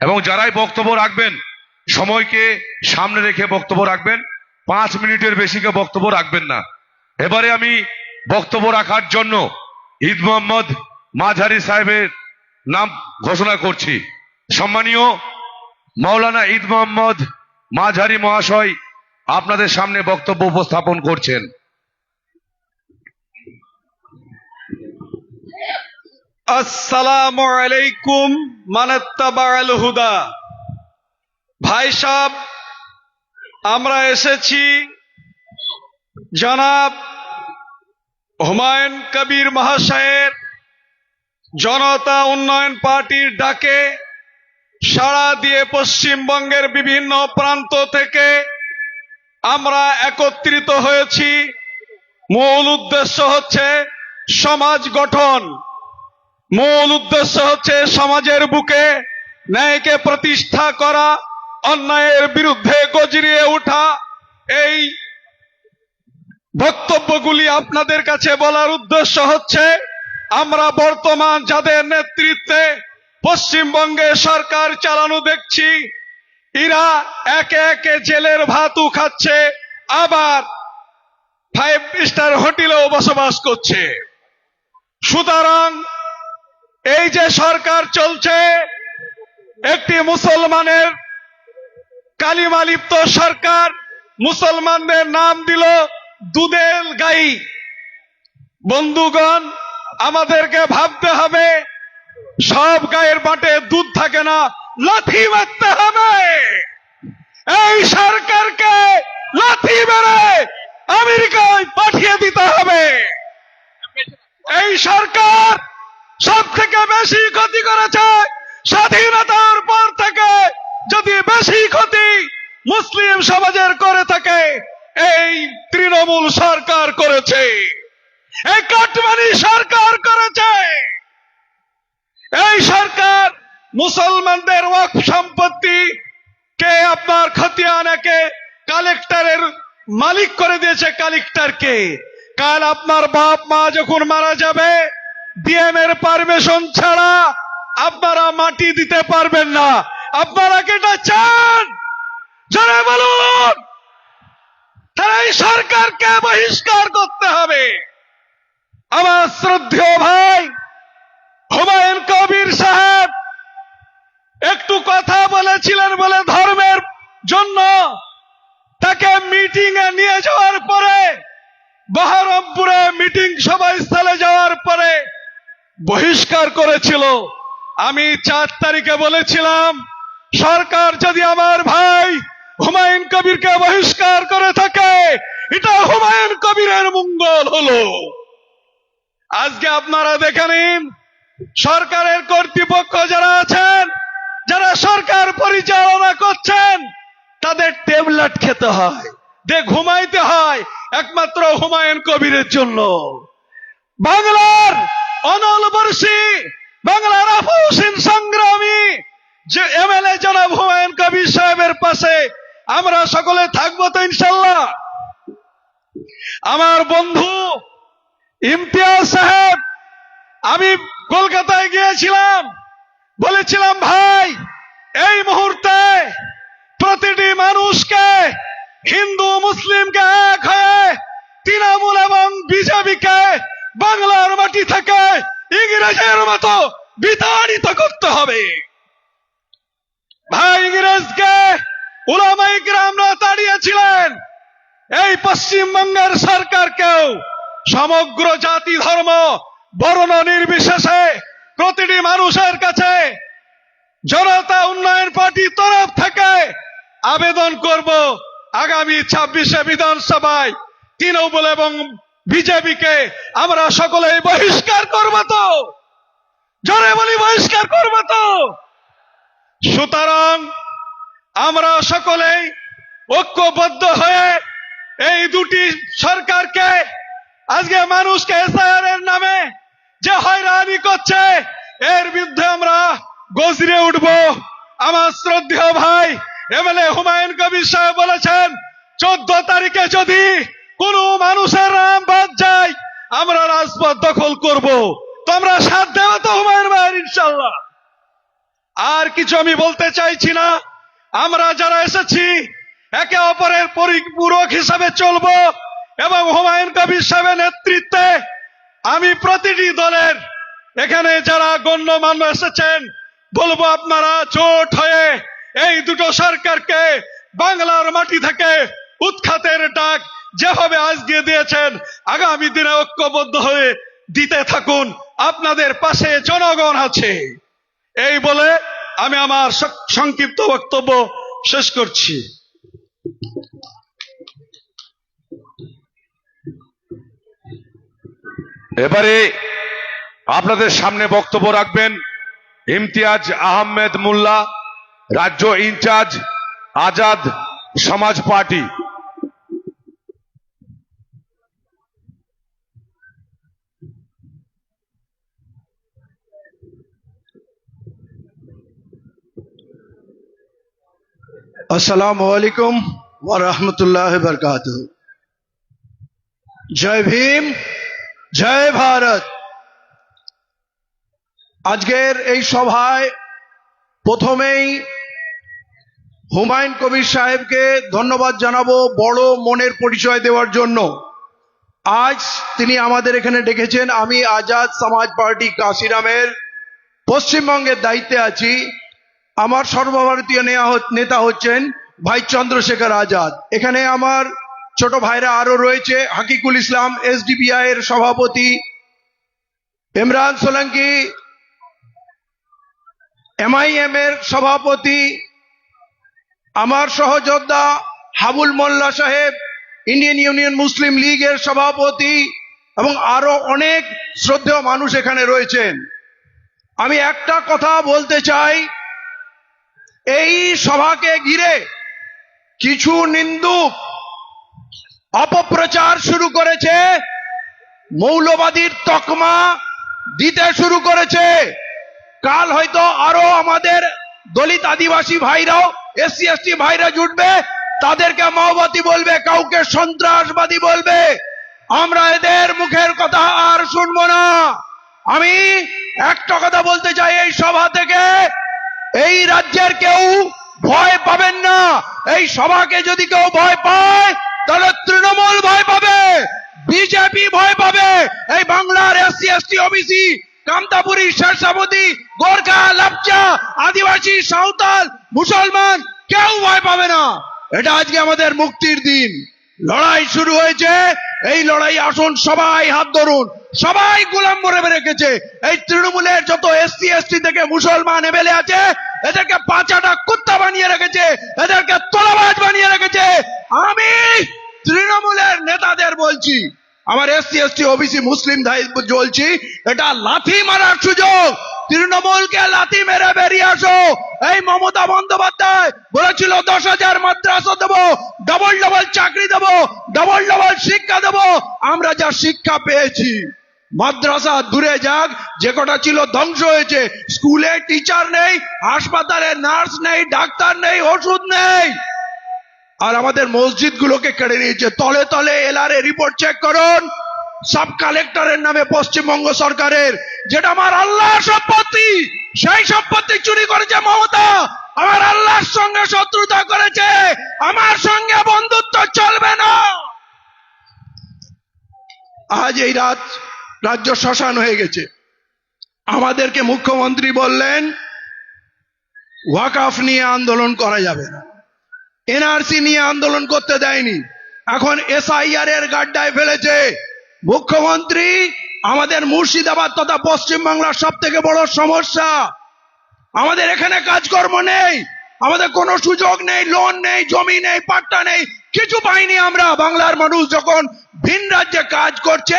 এবং যারাই বক্তব্য রাখবেন সময়কে সামনে রেখে বক্তব্য রাখবেন, 5 মিনিটের বেশিকে বক্তব্য রাখবেন না। এবারে আমি বক্তব্য রাখার জন্য ঈদ মোহাম্মদ মাঝারি সাহেবের নাম ঘোষণা করছি। সম্মানীয় মাওলানা ঈদ মোহাম্মদ মাঝারি মহাশয় আপনাদের সামনে বক্তব্য উপস্থাপন করছেন। আসসালামু আলাইকুম মানাত্তাবাল হুদা। ভাই সাহেব, আমরা এসেছি জনাব হুমায়ুন কবির মহাশয়ের জনতা উন্নয়ন পার্টির ডাকে সাড়া দিয়ে পশ্চিমবঙ্গের বিভিন্ন প্রান্ত থেকে আমরা একত্রিত হয়েছি। মূল উদ্দেশ্য হচ্ছে সমাজ গঠন, মূল উদ্দেশ্য হচ্ছে সমাজের বুকে ন্যায়কে প্রতিষ্ঠা করা, অন্যায়ের বিরুদ্ধে গর্জিয়ে ওঠা। এই বক্তব্যগুলি আপনাদের কাছে বলার উদ্দেশ্য হচ্ছে আমরা বর্তমান যাদের নেতৃত্বে পশ্চিমবঙ্গে সরকার চালানো দেখছি, এরা একে একে জেলের ভাতও খাচ্ছে, আবার 5 স্টার হোটেলেও বসবাস করছে। সুতরাং এই যে সরকার চলছে, একটি মুসলমানের কালিমালিপ্ত সরকার, মুসলমানদের নাম দিল দুধের গাই। বন্ধুগণ, আমাদেরকে ভাবতে হবে সব গায়ের বাটে দুধ থাকে না, লাথি মারতে হবে। এই সরকারকে লাথি মেরে আমেরিকায় পাঠিয়ে দিতে হবে। এই সরকার সব থেকে বেশি ক্ষতি করেছে স্বাধীনতার পর থেকে। যদি বেশি ক্ষতি মুসলিম সমাজের করে থাকে, এই তৃণমূল সরকার করেছে, এই কাটমানি সরকার করেছে। এই সরকার মুসলমানদের ওয়াকফ সম্পত্তি কে আপনার খতিয়ানাকে কালেক্টরের মালিক করে দিয়েছে, কালেক্টরকে। কাল আপনার বাপ মা যখন মারা যাবে, ডিএম এর পারমিশন ছাড়া আপনারা মাটি দিতে পারবেন না। আপনারা কেটা চান যারা বলুন, তারা এই সরকারকে বহিষ্কার করতে হবে। আমার শ্রদ্ধেয় ভাই হুমায়ুন কবির সাহেব একটু কথা বলেছিলেন বলে ধর্মের জন্য তাকে মিটিং এ নিয়ে যাওয়ার পরে, বহরমপুরে মিটিং সভাস্থলে যাওয়ার পরে বহিষ্কার করেছিল। আমি 4 তারিখে বলেছিলাম, সরকার যদি আমার ভাই হুমায়ুন কবিরকে বহিষ্কার করে থাকে, এটা হুমায়ুন কবিরের মঙ্গল হলো। আজকে আপনারা দেখে নিন, সরকারের কর্তৃপক্ষ যারা আছেন, যারা সরকার পরিচালনা করছেন, তাদের ট্যাবলেট খেতে হয়, ঘুমাইতে হয় একমাত্র হুমায়ুন কবিরের জন্য। বাংলার অনল বর্ষী, বাংলার আফুসিন সংগ্রামী যে এমএলএ জনাব হুমায়ুন কবির সাহেবের পাশে আমরা সকলে থাকবো তো ইনশাল্লাহ। আমার বন্ধু ইমতিয়াজ সাহেব, আমি কলকাতায় গিয়েছিলাম, বলেছিলাম ভাই এই মুহূর্তে প্রতিটি মানুষকে, হিন্দু মুসলিমকে এক হয়ে তৃণমূল এবং বিজেপিকে বাংলার মাটি থেকে ইংরেজের মতো বিতাড়িত করতে হবে। ভাই, ইংরেজকে উলামায়ে কিরামরা তাড়িয়েছিলেন, এই পশ্চিমবঙ্গের সরকারকেও সমগ্র জাতি ধর্ম বর্ণ নির্বিশেষে প্রতিটি মানুষের কাছে জনতা উন্নয়ন পার্টির তরফ থেকে আবেদন করব, আগামী 26শে বিধানসভায় তৃণমূল এবং বিজেপিকে আমরা সকলেই বহিষ্কার করব তো, জোরে বলি বহিষ্কার করব তো। সুতরাং আমরা সকলেই ঐক্যবদ্ধ হয়ে এই দুটি সরকারকে, আজকে মানুষকে এসআইআর এর নামে যে হয়রানি করছে, এর বিরুদ্ধে আমরা গর্জে উঠব। আমার শ্রদ্ধেয় ভাই এমএলএ হুমায়ুন কবির সাহেব বলেছেন 14 তারিখে যদি কোন মানুষের নাম বাদ যায়, আমরা রাজপথ দখল করব। তোমরা সাথ দেবে তো হুমায়ুন ভাইয়ের, ইনশাল্লাহ। আর কিছু আমি বলতে চাইছি না। আমরা যারা এসেছি একে অপরের পরিপূরক হিসাবে চলবো এবং হুমায়ুন কবির সাহেবের নেতৃত্বে আমি প্রতিটি দলের এখানে যারা গণ্যমান্য এসেছেন বলবো, আপনারা জোট হয়ে এই দুটো সরকারকে বাংলার মাটি থেকে উৎখাতের ডাক যেভাবে আজকে দিয়েছেন আগামী দিনে ঐক্যবদ্ধ হয়ে দিতে থাকুন। আপনাদের পাশে জনগণ আছে। এই বলে আমি আমার সংক্ষিপ্ত বক্তব্য শেষ করছি। এবারে আপনাদের সামনে বক্তব্য রাখবেন ইমতিয়াজ আহমেদ মোল্লা, রাজ্য ইনচার্জ আজাদ সমাজ পার্টি। আসসালামু আলাইকুম ওয়া রাহমাতুল্লাহি ওয়া বারাকাতুহু। জয় ভীম, জয় ভারত। আজকের এই সভায় প্রথমেই হুমায়ুন কবির সাহেবকে ধন্যবাদ জানাবো বড় মনের পরিচয় দেওয়ার জন্য। আজ তিনি আমাদের এখানে ডেকেছেন। আমি আজাদ সমাজ পার্টি কাশিরামের পশ্চিমবঙ্গের দায়িত্বে আছি। আমার সর্বভারতীয় নেতা হচ্ছেন ভাই চন্দ্রশেখর আজাদ। এখানে আমার ছোট ভাইরা আরো রয়েছে, হাকিকুল ইসলাম এসডিপিআই এর সভাপতি, ইমরান সোলাঙ্কি এমআইএম এর সভাপতি, আমার সহযোদ্ধা হাবুল মোল্লা সাহেব ইন্ডিয়ান ইউনিয়ন মুসলিম লীগের সভাপতি, এবং আরো অনেক শ্রদ্ধেয় মানুষ এখানে রয়েছেন। আমি একটা কথা বলতে চাই, এই সভাকে ঘিরে কিছু নিন্দুক অপপ্রচার শুরু করেছে, মৌলবাদীর তকমা দিতে শুরু করেছে। কাল হয়তো আরো আমাদের দলিত আদিবাসী ভাইরাও, এসসি এসটি ভাইরা জুটবে, তাদেরকে মাওবাদী বলবে, কাউকে সন্ত্রাসবাদী বলবে। আমরা এদের মুখের কথা আর শুনবো না। আমি একটা কথা বলতে চাই এই সভা থেকে, এই রাজ্যের কেউ ভয় পাবেন না। এই সভাকে যদি কেউ ভয় পায় তাহলে তৃণমূল ভয় পাবে, বিজেপি ভয় পাবে। এই বাংলার SC ST OBC Kamtapuri Shershabadi Gorkha Lepcha Adivasi Santhal মুসলমান কেউ ভয় পাবে না। এটা আজকে আমাদের মুক্তির দিন। লড়াই শুরু হয়েছে, এই লড়াই আসুন সবাই হাত ধরুন। সবাই গোলাম মরে রেখেছে। এই তৃণমূলের যত এসসি এসটি থেকে মুসলমান এমএলএ আছে, এদেরকে পাঁচাটা কুত্তা বানিয়ে রেখেছে, এদেরকে তোলাবাজ বানিয়ে রেখেছে। আমি তৃণমূলের নেতাদের বলছি, আমার এসসি এসটি ওবিসি মুসলিম বলছি, এটা লাথি মারার সুযোগ। তৃণমূলকে লাথি মেরে বেরিয়ে আসো। এই মমতা বন্দ্যোপাধ্যায় বলেছিল 10,000 মাদ্রাসা দেবো, ডবল ডবল চাকরি দেবো, ডবল ডবল শিক্ষা দেবো। আমরা যা শিক্ষা পেয়েছি, মাদ্রাসা দূরে যাক, যে কটা ছিল ধ্বংস হয়েছে। স্কুলে টিচার নেই, হাসপাতালে নার্স নেই, ডাক্তার নেই, ওষুধ নেই। আর আমাদের মসজিদ গুলোকে কেড়ে নিয়েছে। তলে তলে এলআরএ রিপোর্ট চেক করুন, সাব কালেক্টরের নামে পশ্চিমবঙ্গ সরকারের, যেটা আমার আল্লাহর সম্পত্তি, সেই সম্পত্তি চুরি করেছে মমতা। আমার আল্লাহর সঙ্গে শত্রুতা করেছে, আমার সঙ্গে বন্ধুত্ব চলবে না। আজ এই রাজ্য শ্মশান হয়ে গেছে। আমাদেরকে মুখ্যমন্ত্রী বললেন ওয়াকফ নিয়ে আন্দোলন করা যাবে না, এনআরসি নিয়ে আন্দোলন করতে দেয়নি, এখন এসআইআর এর গাড্ডায় ফেলেছে। মুখ্যমন্ত্রী, আমাদের মুর্শিদাবাদ তথা পশ্চিমবাংলার সব থেকে বড় সমস্যা, আমাদের এখানে কাজকর্ম নেই, আমাদের কোনো সুযোগ নেই, লোন নেই, জমি নেই, পাট্টা নেই, কিছু পাইনি আমরা। বাংলার মানুষ যখন ভিন রাজ্যে কাজ করছে,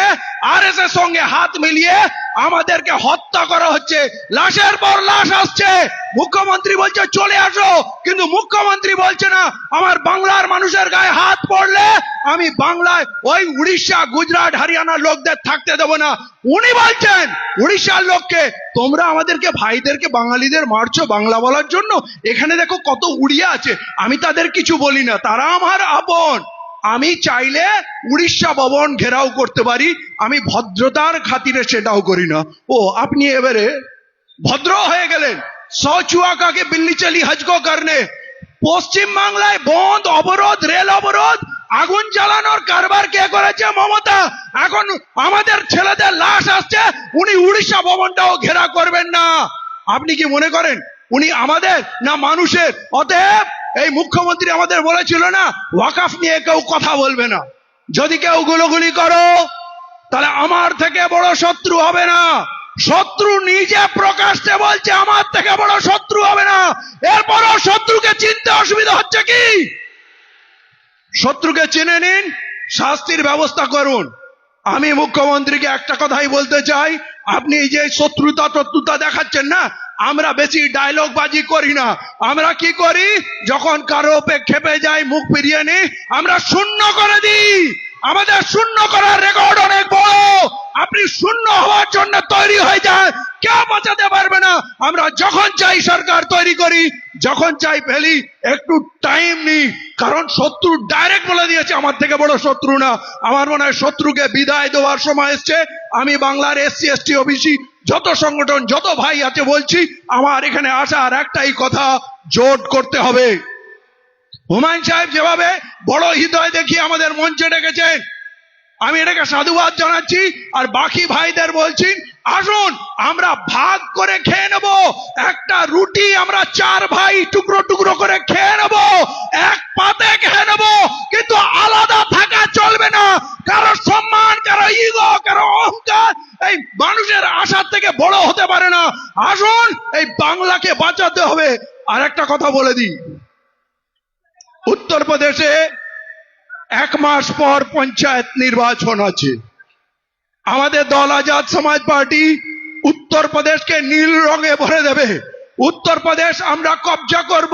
আরএসএস সঙ্গে হাত মিলিয়ে আমাদেরকে হত্যা করা হচ্ছে, লাশের পর লাশ আসছে। মুখ্যমন্ত্রী বলছে চলে আসো, কিন্তু মুখ্যমন্ত্রী বলছে না আমার বাংলার মানুষের গায়ে হাত পড়লে আমি বাংলায় ওই উড়িষ্যা গুজরাট হরিয়ানার লোকদের থাকতে দেবো না। উনি বলছেন উড়িষ্যার লোককে, তোমরা আমাদেরকে ভাইদেরকে বাঙালিদের মারছো বাংলা বলার জন্য, এখানে দেখো কত উড়িয়া আছে, আমি তাদের কিছু বলি না, তারা আমার আপন। আমি চাইলে উড়িষ্যা ভবন ঘেরাও করতে পারি, আমি ভদ্রতার খাতিরে সেটাও করি না। ও আপনি এবারে ভদ্র হয়ে গেলেন, সচুয়া কাকে বিল্লি চলি হজকো করনে। পশ্চিম বাংলায় বন্ধ, অবরোধ, রেল অবরোধ, আগুন জ্বালানোর কারবার কে করেছে? মমতা। এখন আমাদের ছেলেদের লাশ আসছে, উনি উড়িষ্যা ভবনটাও ঘেরা করবেন না। আপনি কি মনে করেন উনি আমাদের না মানুষের? অতএব এই মুখ্যমন্ত্রী আমাদের বলেছিল না ওয়াকাফ নিয়ে কেউ কথা বলবে না। যদি কেউ গুলোগুলি করো তাহলে আমার থেকে বড় শত্রু হবে না। শত্রু নিজে প্রকাশ্যে বলছে আমার থেকে বড় শত্রু হবে না। এরপরও শত্রুকে চিনতে অসুবিধা হচ্ছে কি? শত্রুকে চিনে নিন, শাস্তির ব্যবস্থা করুন। আমি মুখ্যমন্ত্রীকে একটা কথাই বলতে চাই, আপনি যে শত্রুতা দেখাচ্ছেন না, আমরা বেশি ডায়লগ বাজি করি না। আমরা কি করি, যখন কারো উপরে খেপে যাই মুখ ফিরিয়ে নিই, আমরা শূন্য করে দিই। আমাদের শূন্য করার রেকর্ড অনেক বড়। আপনি শূন্য হওয়ার জন্য তৈরি হয়ে যায়, কেউ বাঁচাতে পারবে না। আমরা যখন চাই সরকার তৈরি করি, যখন চাই ফেলি, একটু টাইম নিই। কারণ শত্রু ডাইরেক্ট বলে দিয়েছে আমার থেকে বড় শত্রু না। আমার মনে হয় শত্রুকে বিদায় দেওয়ার সময় এসছে। আমি বাংলার SC ST OBC যত সংগঠন, যত ভাই আছে বলছি, আমার এখানে আসার একটাই কথা, জোট করতে হবে। হুমায়ুন সাহেব যেভাবে বড় হৃদয় দেখিয়ে আমাদের মঞ্চে ডেকেছেন, আমি এটাকে সাধুবাদ জানাচ্ছি। আর বাকি ভাইদের বলছি, আসুন আমরা ভাগ করে খেয়ে নেব। একটা রুটি আমরা 4 ভাই টুকরো টুকরো করে খেয়ে নেব, এক পাতে খেয়ে নেব, কিন্তু আলাদা থাকা চলবে না। কারো সম্মান, কারো ইগো, কারো অহংকার এই মানুষের আশার থেকে বড় হতে পারে না। আসুন এই বাংলাকে বাঁচাতে হবে। আর একটা কথা বলে দিই, উত্তরপ্রদেশে 1 মাস পর পঞ্চায়েত নির্বাচন আছে। আমাদের দল আজাদ সমাজ পার্টি উত্তরপ্রদেশকে নীল রঙে ভরে দেবে। উত্তরপ্রদেশ আমরা কবজা করব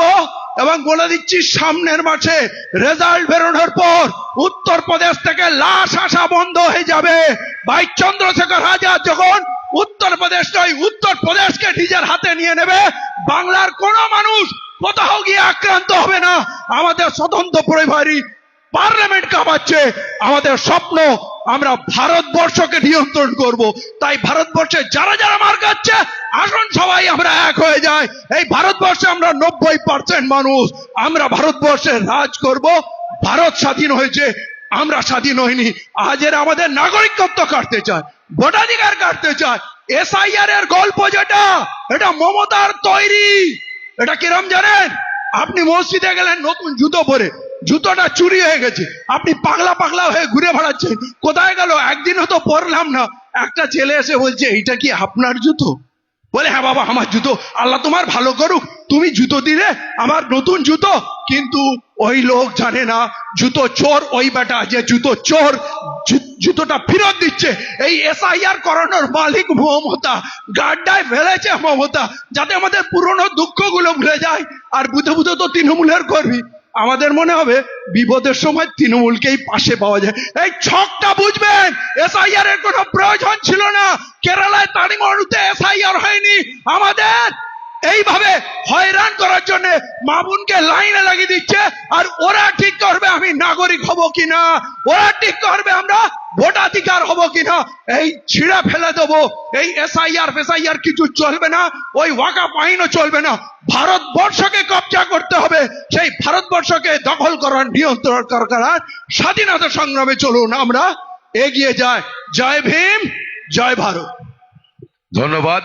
এবং বলে দিচ্ছি সামনের মাসে রেজাল্ট বেরোনোর পর উত্তরপ্রদেশ থেকে লাশ আসা বন্ধ হয়ে যাবে। ভাই চন্দ্রশেখর আজাদ যখন উত্তরপ্রদেশ নয়, উত্তরপ্রদেশকে নিজের হাতে নিয়ে নেবে, বাংলার কোন মানুষ কোথাও গিয়ে আক্রান্ত হবে না। আমাদের স্বতন্ত্র পরিবারই পার্লামেন্ট কাঁপাচ্ছে। আমাদের স্বপ্ন আমরা ভারতবর্ষকে নিয়ন্ত্রণ করব। তাই ভারতবর্ষে যারা যারা মার খাচ্ছে, আসুন সবাই আমরা এক হয়ে যাই। এই ভারতবর্ষে আমরা 90% মানুষ, আমরা ভারতবর্ষে রাজ করব। ভারত স্বাধীন হয়েছে, আমরা স্বাধীন হইনি। আজের আমাদের নাগরিকত্ব কাটতে চায়, ভোটাধিকার কাটতে চায়। SIR এর গল্প যেটা, এটা মমতার তৈরি। এটা কিরম জানেন? আপনি মসজিদে গেলেন নতুন জুতো পরে, জুতোটা চুরি হয়ে গেছে, আপনি পাগলা পাগলা হয়ে ঘুরে বেড়াচ্ছেন। কোথায় গেল? একদিনও তো পরলাম না। একটা ছেলে এসে বলছে, এইটা কি আপনার জুতো? বলে, হ্যাঁ বাবা আমার জুতো, আল্লাহ তোমার ভালো করুক, তুমি জুতো দিলে আমার নতুন জুতো। কিন্তু ওই লোক জানে না জুতো চোর ওই বেটা যে জুতো চোর, জুতোটা ফেরত দিচ্ছে। এই SIR করানোর মালিক মমতা, গাড্ডায় ফেলেছে মমতা, যাতে আমাদের পুরনো দুঃখগুলো ভুলে যায়। আর বুঝে বুঝে তো তৃণমূলের করবি। আমাদের মনে হবে বিপদের সময় তৃণমূলকেই পাশে পাওয়া যায়। এই ছকটা বুঝবেন, SIR এর কোনো প্রয়োজন ছিল না। কেরালায় তামিলনাড়ুতে SIR হয়নি। আমাদের এইভাবে হয়রান করার জন্য মা বোনকে লাইনে লাগিয়ে দিচ্ছে। আর ওরা ঠিক করবে আমি নাগরিক হব কিনা, ওরা ঠিক করবে আমরা ভোটাধিকার হব কিনা। এই ছিঁড়ে ফেলে দেবো। এই SIR কিছু চলবে না, ওই ওয়াকাফ আইনও চলবে না। ভারতবর্ষকে কবজা করতে হবে। সেই ভারতবর্ষকে দখল করার, নিয়ন্ত্রণ করার স্বাধীনতা সংগ্রামে চলুন আমরা এগিয়ে যাই। জয় ভীম, জয় ভারত। ধন্যবাদ।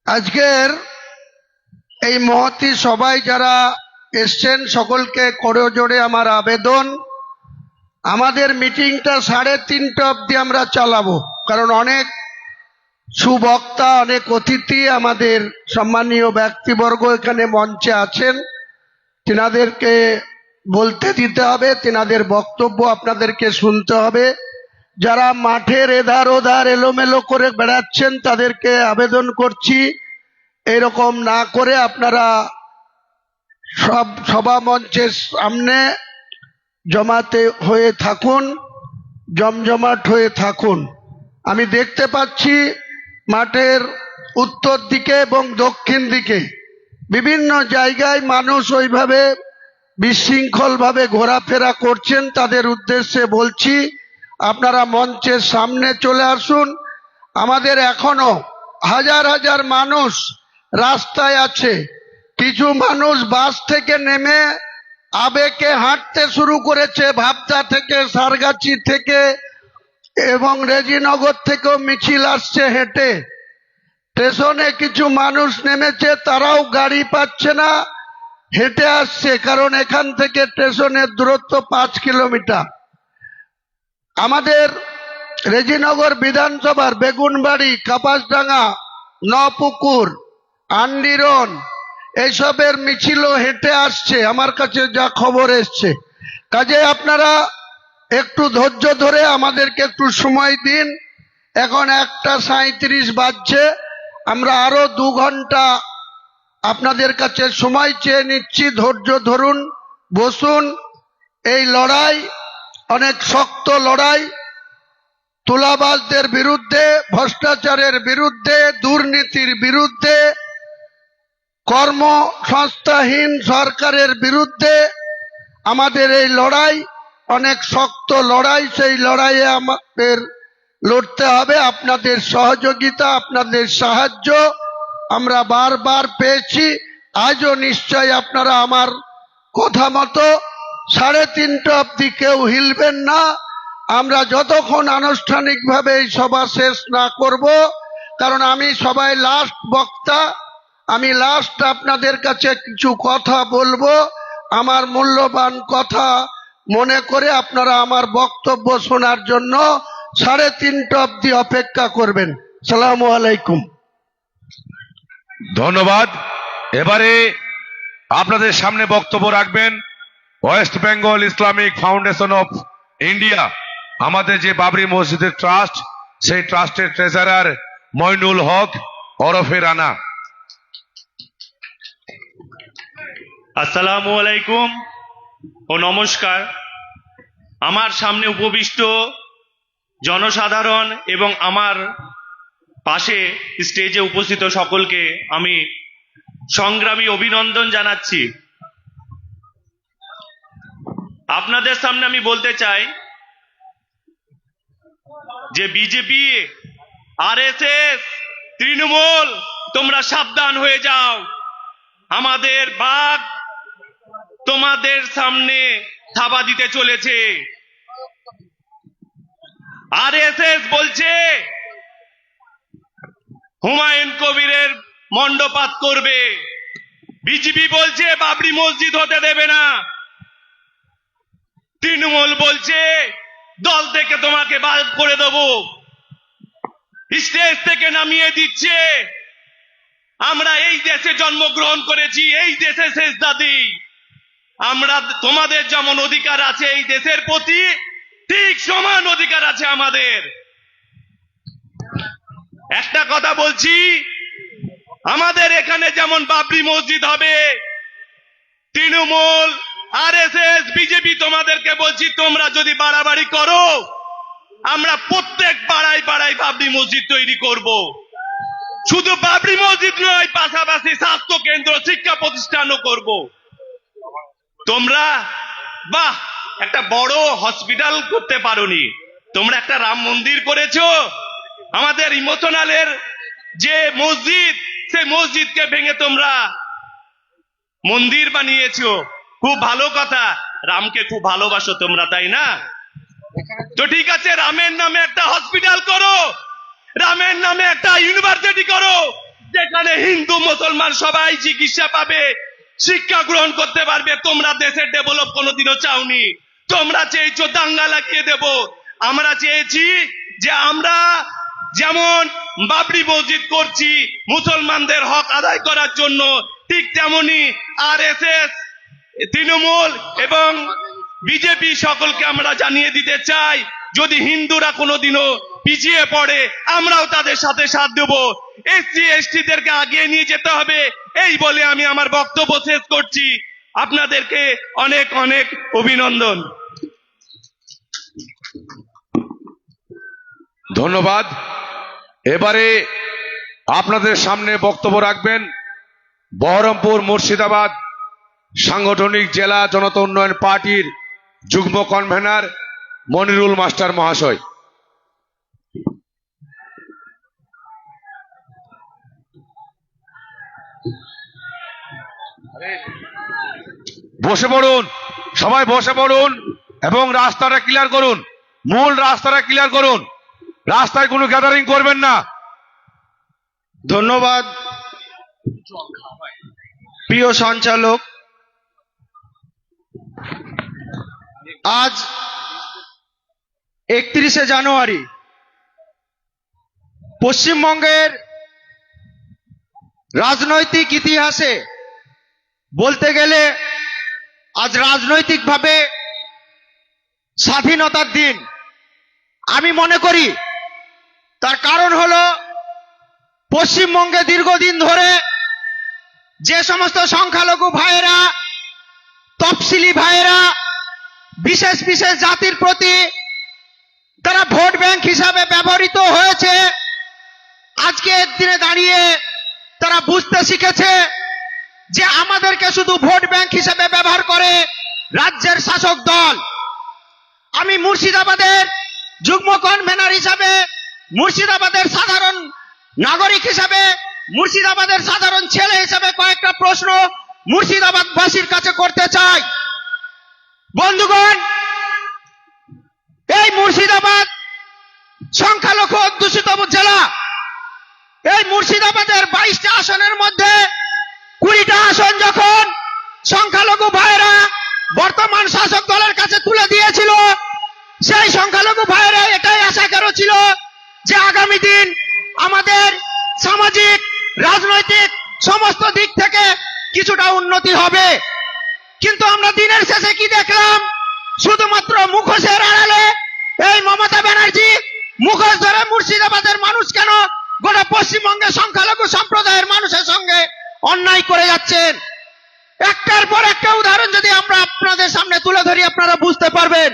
আজকের এই মহতী সবাই যারা এসছেন সকলকে করে জোরে আমার আবেদন, আমাদের মিটিংটা 3:30 অবধি আমরা চালাবো। কারণ অনেক সুবক্তা, অনেক অতিথি, আমাদের সম্মানীয় ব্যক্তিবর্গ এখানে মঞ্চে আছেন, তেনাদেরকে বলতে দিতে হবে, তেনাদের বক্তব্য আপনাদেরকে শুনতে হবে। যারা মাঠের এধার ওধার এলোমেলো করে বেড়াচ্ছেন তাদেরকে আবেদন করছি এরকম না করে আপনারা সব সভা মঞ্চের সামনে জমাতে হয়ে থাকুন, জমজমাট হয়ে থাকুন। আমি দেখতে পাচ্ছি মাঠের উত্তর দিকে এবং দক্ষিণ দিকে বিভিন্ন জায়গায় মানুষ ওইভাবে বিশৃঙ্খলভাবে ঘোরাফেরা করছেন, তাদের উদ্দেশ্যে বলছি আপনারা মঞ্চের সামনে চলে আসুন। আমাদের এখনো হাজার হাজার মানুষ রাস্তায় আছে। কিছু মানুষ বাস থেকে নেমে আবেগে হাঁটতে শুরু করেছে, ভাবদা থেকে, সারগাছি থেকে এবং রেজিনগর থেকেও মিছিল আসছে হেঁটে। স্টেশনে কিছু মানুষ নেমেছে, তারাও গাড়ি পাচ্ছে না, হেঁটে আসছে, কারণ এখান থেকে স্টেশনের দূরত্ব 5 কিলোমিটার। আমাদের রেজিনগর বিধানসভার বেগুনবাড়ি, কাপাসডাঙ্গা, নপুকুর, আন্দিরন এইসবের মিছিলও হেঁটে আসছে, আমার কাছে যা খবর এসছে। কাজে আপনারা একটু ধৈর্য ধরে আমাদেরকে একটু সময় দিন। এখন 1:37 বাজছে, আমরা আরো 2 ঘন্টা আপনাদের কাছে সময় চেয়ে নিচ্ছি। ধৈর্য ধরুন, বসুন। এই লড়াই অনেক শক্ত লড়াই। তুলাবাজদের বিরুদ্ধে, ভ্রষ্টাচারের বিরুদ্ধে, দুর্নীতির বিরুদ্ধে, কর্মসংস্থাহীন সরকারের বিরুদ্ধে আমাদের এই লড়াই অনেক শক্ত লড়াই। সেই লড়াইয়ে আমাদের লড়তে হবে। আপনাদের সহযোগিতা, আপনাদের সাহায্য আমরা বারবার পেয়েছি। আজও নিশ্চয় আপনারা আমার কথা মতো 3:30 অবধি কেউ হিলবেন না। আমরা যতক্ষণ আনুষ্ঠানিকভাবে এই সভা শেষ না করব, কারণ আমি সবাই লাস্ট বক্তা, আমি লাস্ট আপনাদের কাছে কিছু কথা বলবো। আমার মূল্যবান কথা মনে করে আপনারা আমার বক্তব্য শোনার জন্য 3:30 অবধি অপেক্ষা করবেন। আসসালামু আলাইকুম। ধন্যবাদ। এবারে আপনাদের সামনে বক্তব্য রাখবেন West Bengal Islamic foundation of India, আমাদের যে বাবরি মসজিদের ট্রাস্ট, সেই ট্রাস্টের ট্রেজারার মইনুল হক ওরফে রানা। আসসালামু আলাইকুম ও নমস্কার। আমার সামনে উপবিষ্ট জনসাধারণ এবং আমার পাশে স্টেজে উপস্থিত সকলকে আমি সংগ্রামী অভিনন্দন জানাচ্ছি। আপনাদের সামনে আমি বলতে চাই যে বিজেপি, আরএসএস, তৃণমূল, তোমরা সাবধান হয়ে যাও। আমাদের বাঘ তোমাদের সামনে থাবা দিতে চলেছে। আরএসএস বলছে হুমায়ুন কবিরের মণ্ডপাত করবে, বিজেপি বলছে বাবরি মসজিদ হতে দেবে না, তৃণমূল বলছে দল থেকে তোমাকে বাদ করে দেবো, স্টেজ থেকে নামিয়ে দিচ্ছে। আমরা এই দেশে জন্মগ্রহণ করেছি, এই দেশে সেজদা দিই। আমরা, তোমাদের যেমন অধিকার আছে এই দেশের প্রতি, ঠিক সমান অধিকার আছে আমাদের। একটা কথা বলছি, আমাদের এখানে যেমন বাবরি মসজিদ হবে, তৃণমূল, আরএসএস, বিজেপি তোমাদেরকে বলছি তোমরা যদি বাড়াবাড়ি করো, আমরা প্রত্যেক পাড়ায় পাড়ায় বাবরি মসজিদ তৈরি করব। শুধু বাবরি মসজিদ নয়, পাশাপাশি স্বাস্থ্য কেন্দ্র, শিক্ষা প্রতিষ্ঠানও করব। তোমরা বাহ, একটা বড় হসপিটাল করতে পারোনি, তোমরা একটা রাম মন্দির করেছো। আমাদের ইমোশনালের যে মসজিদ, সেই মসজিদকে ভেঙে তোমরা মন্দির বানিয়েছো। খুব ভালো কথা, রামকে খুব ভালোবাসো তোমরা, তাই না? তো ঠিক আছে, রামের নামে একটা হসপিটাল করো, রামের নামে একটা ইউনিভার্সিটি করো, যেখানে হিন্দু মুসলমান সবাই চিকিৎসা পাবে, শিক্ষা গ্রহণ করতে পারবে। তোমরা দেশের ডেভেলপ কোনোদিনও চাওনি, তোমরা চেয়েছো দাঙ্গা লাগিয়ে দেব। আমরা চেয়েছি যে আমরা যেমন বাবরি মসজিদ করছি মুসলমানদের হক আদায় করার জন্য, ঠিক তেমনি আরএসএস, তৃণমূল এবং বিজেপি সকলকে আমরা জানিয়ে দিতে চাই, যদি হিন্দুরা কোনোদিনও পিছিয়ে পড়ে আমরাও তাদের সাথে সাথ দেব। এসসি এসটিদেরকে আগিয়ে নিয়ে যেতে হবে, এই বলে আমি আমার বক্তব্য শেষ করছি। আপনাদেরকে অনেক অনেক অভিনন্দন। ধন্যবাদ। এবারে আপনাদের সামনে বক্তব্য রাখবেন বহরমপুর মুর্শিদাবাদ সাংগঠনিক জেলা জনতা উন্নয়ন পার্টির যুগ্ম কনভেনর মনিরুল মাস্টার মহাশয়। বসে পড়ুন, সবাই বসে পড়ুন এবং রাস্তাটা ক্লিয়ার করুন, মূল রাস্তাটা ক্লিয়ার করুন, রাস্তায় কোনো গ্যাদারিং করবেন না। ধন্যবাদ প্রিয় সঞ্চালক। আজ 31শে জানুয়ারি পশ্চিমবঙ্গের রাজনৈতিক ইতিহাসে বলতে গেলে আজ রাজনৈতিকভাবে স্বাধীনতার দিন আমি মনে করি। তার কারণ হলো পশ্চিমবঙ্গে দীর্ঘদিন ধরে যে সমস্ত সংখ্যালঘু ভাইয়েরা, তফসিলি ভাইয়েরা, বিশেষ বিশেষ জাতির প্রতি তারা ভোট ব্যাংক হিসাবে ব্যবহৃত হয়েছে, আজকের দিনে দাঁড়িয়ে তারা বুঝতে শিখেছে যে আমাদেরকে শুধু ভোট ব্যাংক হিসেবে ব্যবহার করে রাজ্যের শাসক দল। আমি মুর্শিদাবাদের যুগ্ম কনভেনর হিসাবে, মুর্শিদাবাদের সাধারণ নাগরিক হিসাবে, মুর্শিদাবাদের সাধারণ ছেলে হিসাবে কয়েকটা প্রশ্ন মুর্শিদাবাদবাসীর কাছে করতে চাই। বন্ধুগণ, এই মুর্শিদাবাদ সংখ্যালঘু অধ্যুষিত জেলা। এই মুর্শিদাবাদের 22টা আসনের মধ্যে 20টা আসন যখন সংখ্যালঘু ভাইয়েরা বর্তমান শাসক দলের কাছে তুলে দিয়েছিল, সেই সংখ্যালঘু ভাইয়েরা এটাই আশা করেছিল যে আগামী দিন আমাদের সামাজিক, রাজনৈতিক সমস্ত দিক থেকে কিছুটা উন্নতি হবে। কিন্তু আমরা দিনের শেষে কি দেখলাম? শুধুমাত্র মুখোশের আড়ালে এই মমতা ব্যানার্জি মুখোশ ধরে মুর্শিদাবাদের মানুষ কেন গোটা পশ্চিমবঙ্গের সংখ্যালঘু সম্প্রদায়ের মানুষের সঙ্গে অন্যায় করে যাচ্ছেন। একটার পর একটা উদাহরণ যদি আমরা আপনাদের সামনে তুলে ধরি, আপনারা বুঝতে পারবেন।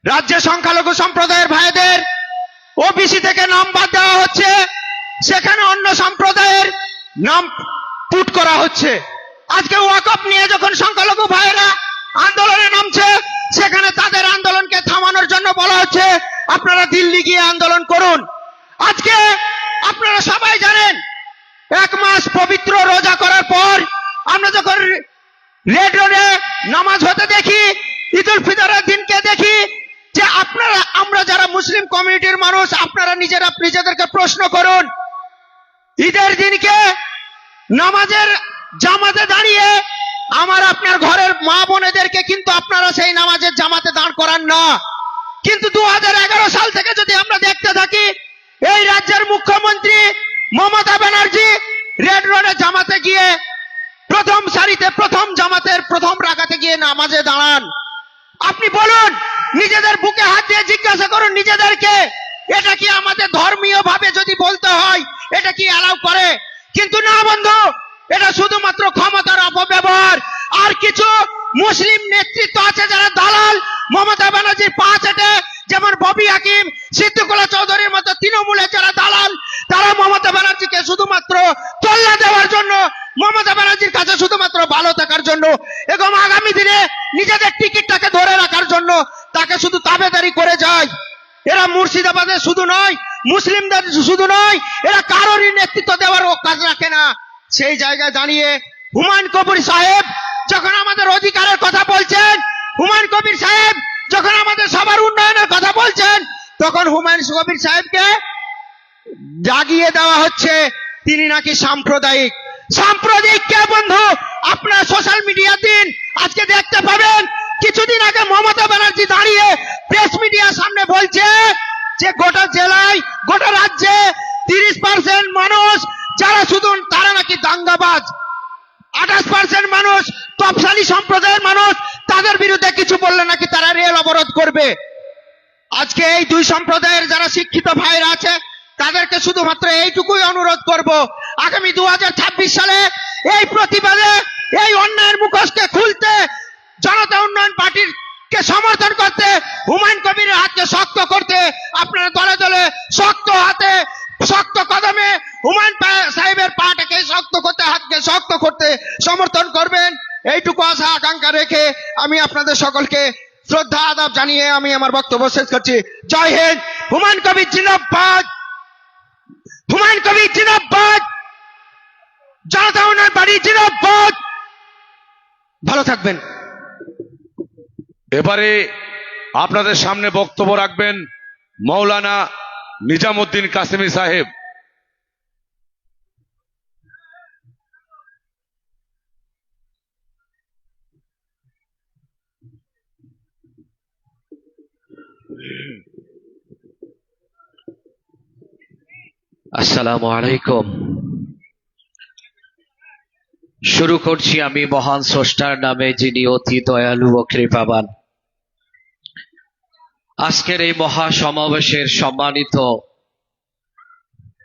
রাজ্যে সংখ্যালঘু সম্প্রদায়ের ভাইদের ওবিসি থেকে নাম বাদ দেওয়া হচ্ছে, সেখানে অন্য সম্প্রদায়ের নাম পুট করা হচ্ছে। আজকে ওয়াকফ নিয়ে যখন সংখ্যালঘু ভাইয়েরা আন্দোলনে নামছে, সেখানে তাদের আন্দোলনকে থামানোর জন্য বলা হচ্ছে আপনারা দিল্লি গিয়ে আন্দোলন করুন। আজকে আপনারা সবাই জানেন, 1 মাস পবিত্র রোজা করার পর আমরা যখন রেড রোডে নামাজ হতে দেখি, ঈদ উল ফিতরের দিনকে দেখি, যে আমরা যারা মুসলিম কমিউনিটির মানুষ, আপনারা নিজেদেরকে প্রশ্ন করুন, ঈদের দিনকে নামাজের জামাতে দাঁড়িয়ে আমার আপনার ঘরের মা বোনেদেরকে কিন্তু আপনারা সেই নামাজের জামাতে দাঁড় করান না। কিন্তু 2011 সাল থেকে যদি আমরা দেখতে থাকি, এই রাজ্যের মুখ্যমন্ত্রী মমতা ব্যানার্জি রেড রোডে জামাতে গিয়ে প্রথম সারিতে, প্রথম জামাতের প্রথম রাকাতে গিয়ে নামাজে দাঁড়ান। আপনি বলুন, নিজেদের বুকে হাত দিয়ে জিজ্ঞাসা করুন নিজেদেরকে, এটা কি আমাদের ধর্মীয় ভাবে যদি বলতে হয় এটা কি অ্যালাউ করে? কিন্তু না বন্ধু, এটা শুধুমাত্র ক্ষমতার অপব্যবহার। আর কিছু মুসলিম নেতৃত্ব আছে যারা দালাল, মমতা ব্যানার্জির পা চেটে, যেমন ববি হাকিম, সিদ্দিকুল্লাহ চৌধুরীর মতো তৃণমূলের যারা দালাল, তারা মমতা ব্যানার্জিকে শুধুমাত্র চল্লা দেওয়ার জন্য, মমতা ব্যানার্জির কাছে শুধুমাত্র ভালো থাকার জন্য এবং আগামী দিনে নিজেদের টিকিটটাকে ধরে রাখার জন্য তাকে শুধু তাবেদারি করে যায়। এরা মুর্শিদাবাদের শুধু নয়, মুসলিমদের শুধু নয়, এরা কারোরই নেতৃত্ব দেওয়ার কাজ রাখে না। সেই জায়গায় দাঁড়িয়ে হুমায়ুন কবির সাহেব যখন আমাদের অধিকারের কথা বলছেন, হুমায়ুন কবির সাহেব যখন আমাদের সবার উন্নয়নের কথা বলছেন, তখন হুমায়ুন কবির সাহেবকে জাগিয়ে দেওয়া হচ্ছে তিনি নাকি সাম্প্রদায়িক। সাম্প্রদায়িক কে বন্ধু? আপনার সোশ্যাল মিডিয়া দিন, আজকে দেখতে পাবেন কিছুদিন আগে মমতা ব্যানার্জি দাঁড়িয়ে প্রেস মিডিয়ার সামনে বলছে যে গোটা জেলায়, গোটা রাজ্যে 30% মানুষ যারা শুধু তারা নাকি দাঙ্গাবাজ, 28% মানুষ তফসালি সম্প্রদায়ের মানুষ, তাদের বিরুদ্ধে কিছু বললে নাকি তারা রেল অবরোধ করবে। আজকে এই দুই সম্প্রদায়ের যারা শিক্ষিত ভাইরা আছে, তাদেরকে শুধুমাত্র এইটুকুই অনুরোধ করব, আগামী 2026 সালে এই প্রতিবাদে, এই অন্যায়ের মুখোশকে খুলতে, জনতা উন্নয়ন পার্টির কে সমর্থন করতে, হুমায়ুন কবিরের হাতকে শক্ত করতে আপনারা দলে দলে শক্ত হাতে, শক্ত কদমে হুমায়ুন সাহেবের পাটাকে শক্ত করতে হাতকে এইটুকু আশা আকাঙ্ক্ষা রেখে আমি আপনাদের সকলকে শ্রদ্ধা আদাব জানিয়ে আমি আমার বক্তব্য শেষ করছি। জয় হিন্দ। হুমায়ুন কবির জিন্দাবাদ, হুমায়ুন কবির জিন্দাবাদ, জনতা উন্নয়ন পার্টি জিন্দাবাদ। ভালো থাকবেন। এবারে আপনাদের সামনে বক্তব্য রাখবেন মৌলানা নিজামুদ্দিন কাসেমি সাহেব। আসসালামু আলাইকুম। শুরু করছি আমি মহান স্রষ্টার নামে, যিনি অতি দয়ালু ও কৃপাবান। আজকের এই মহা সমাবেশের সম্মানিত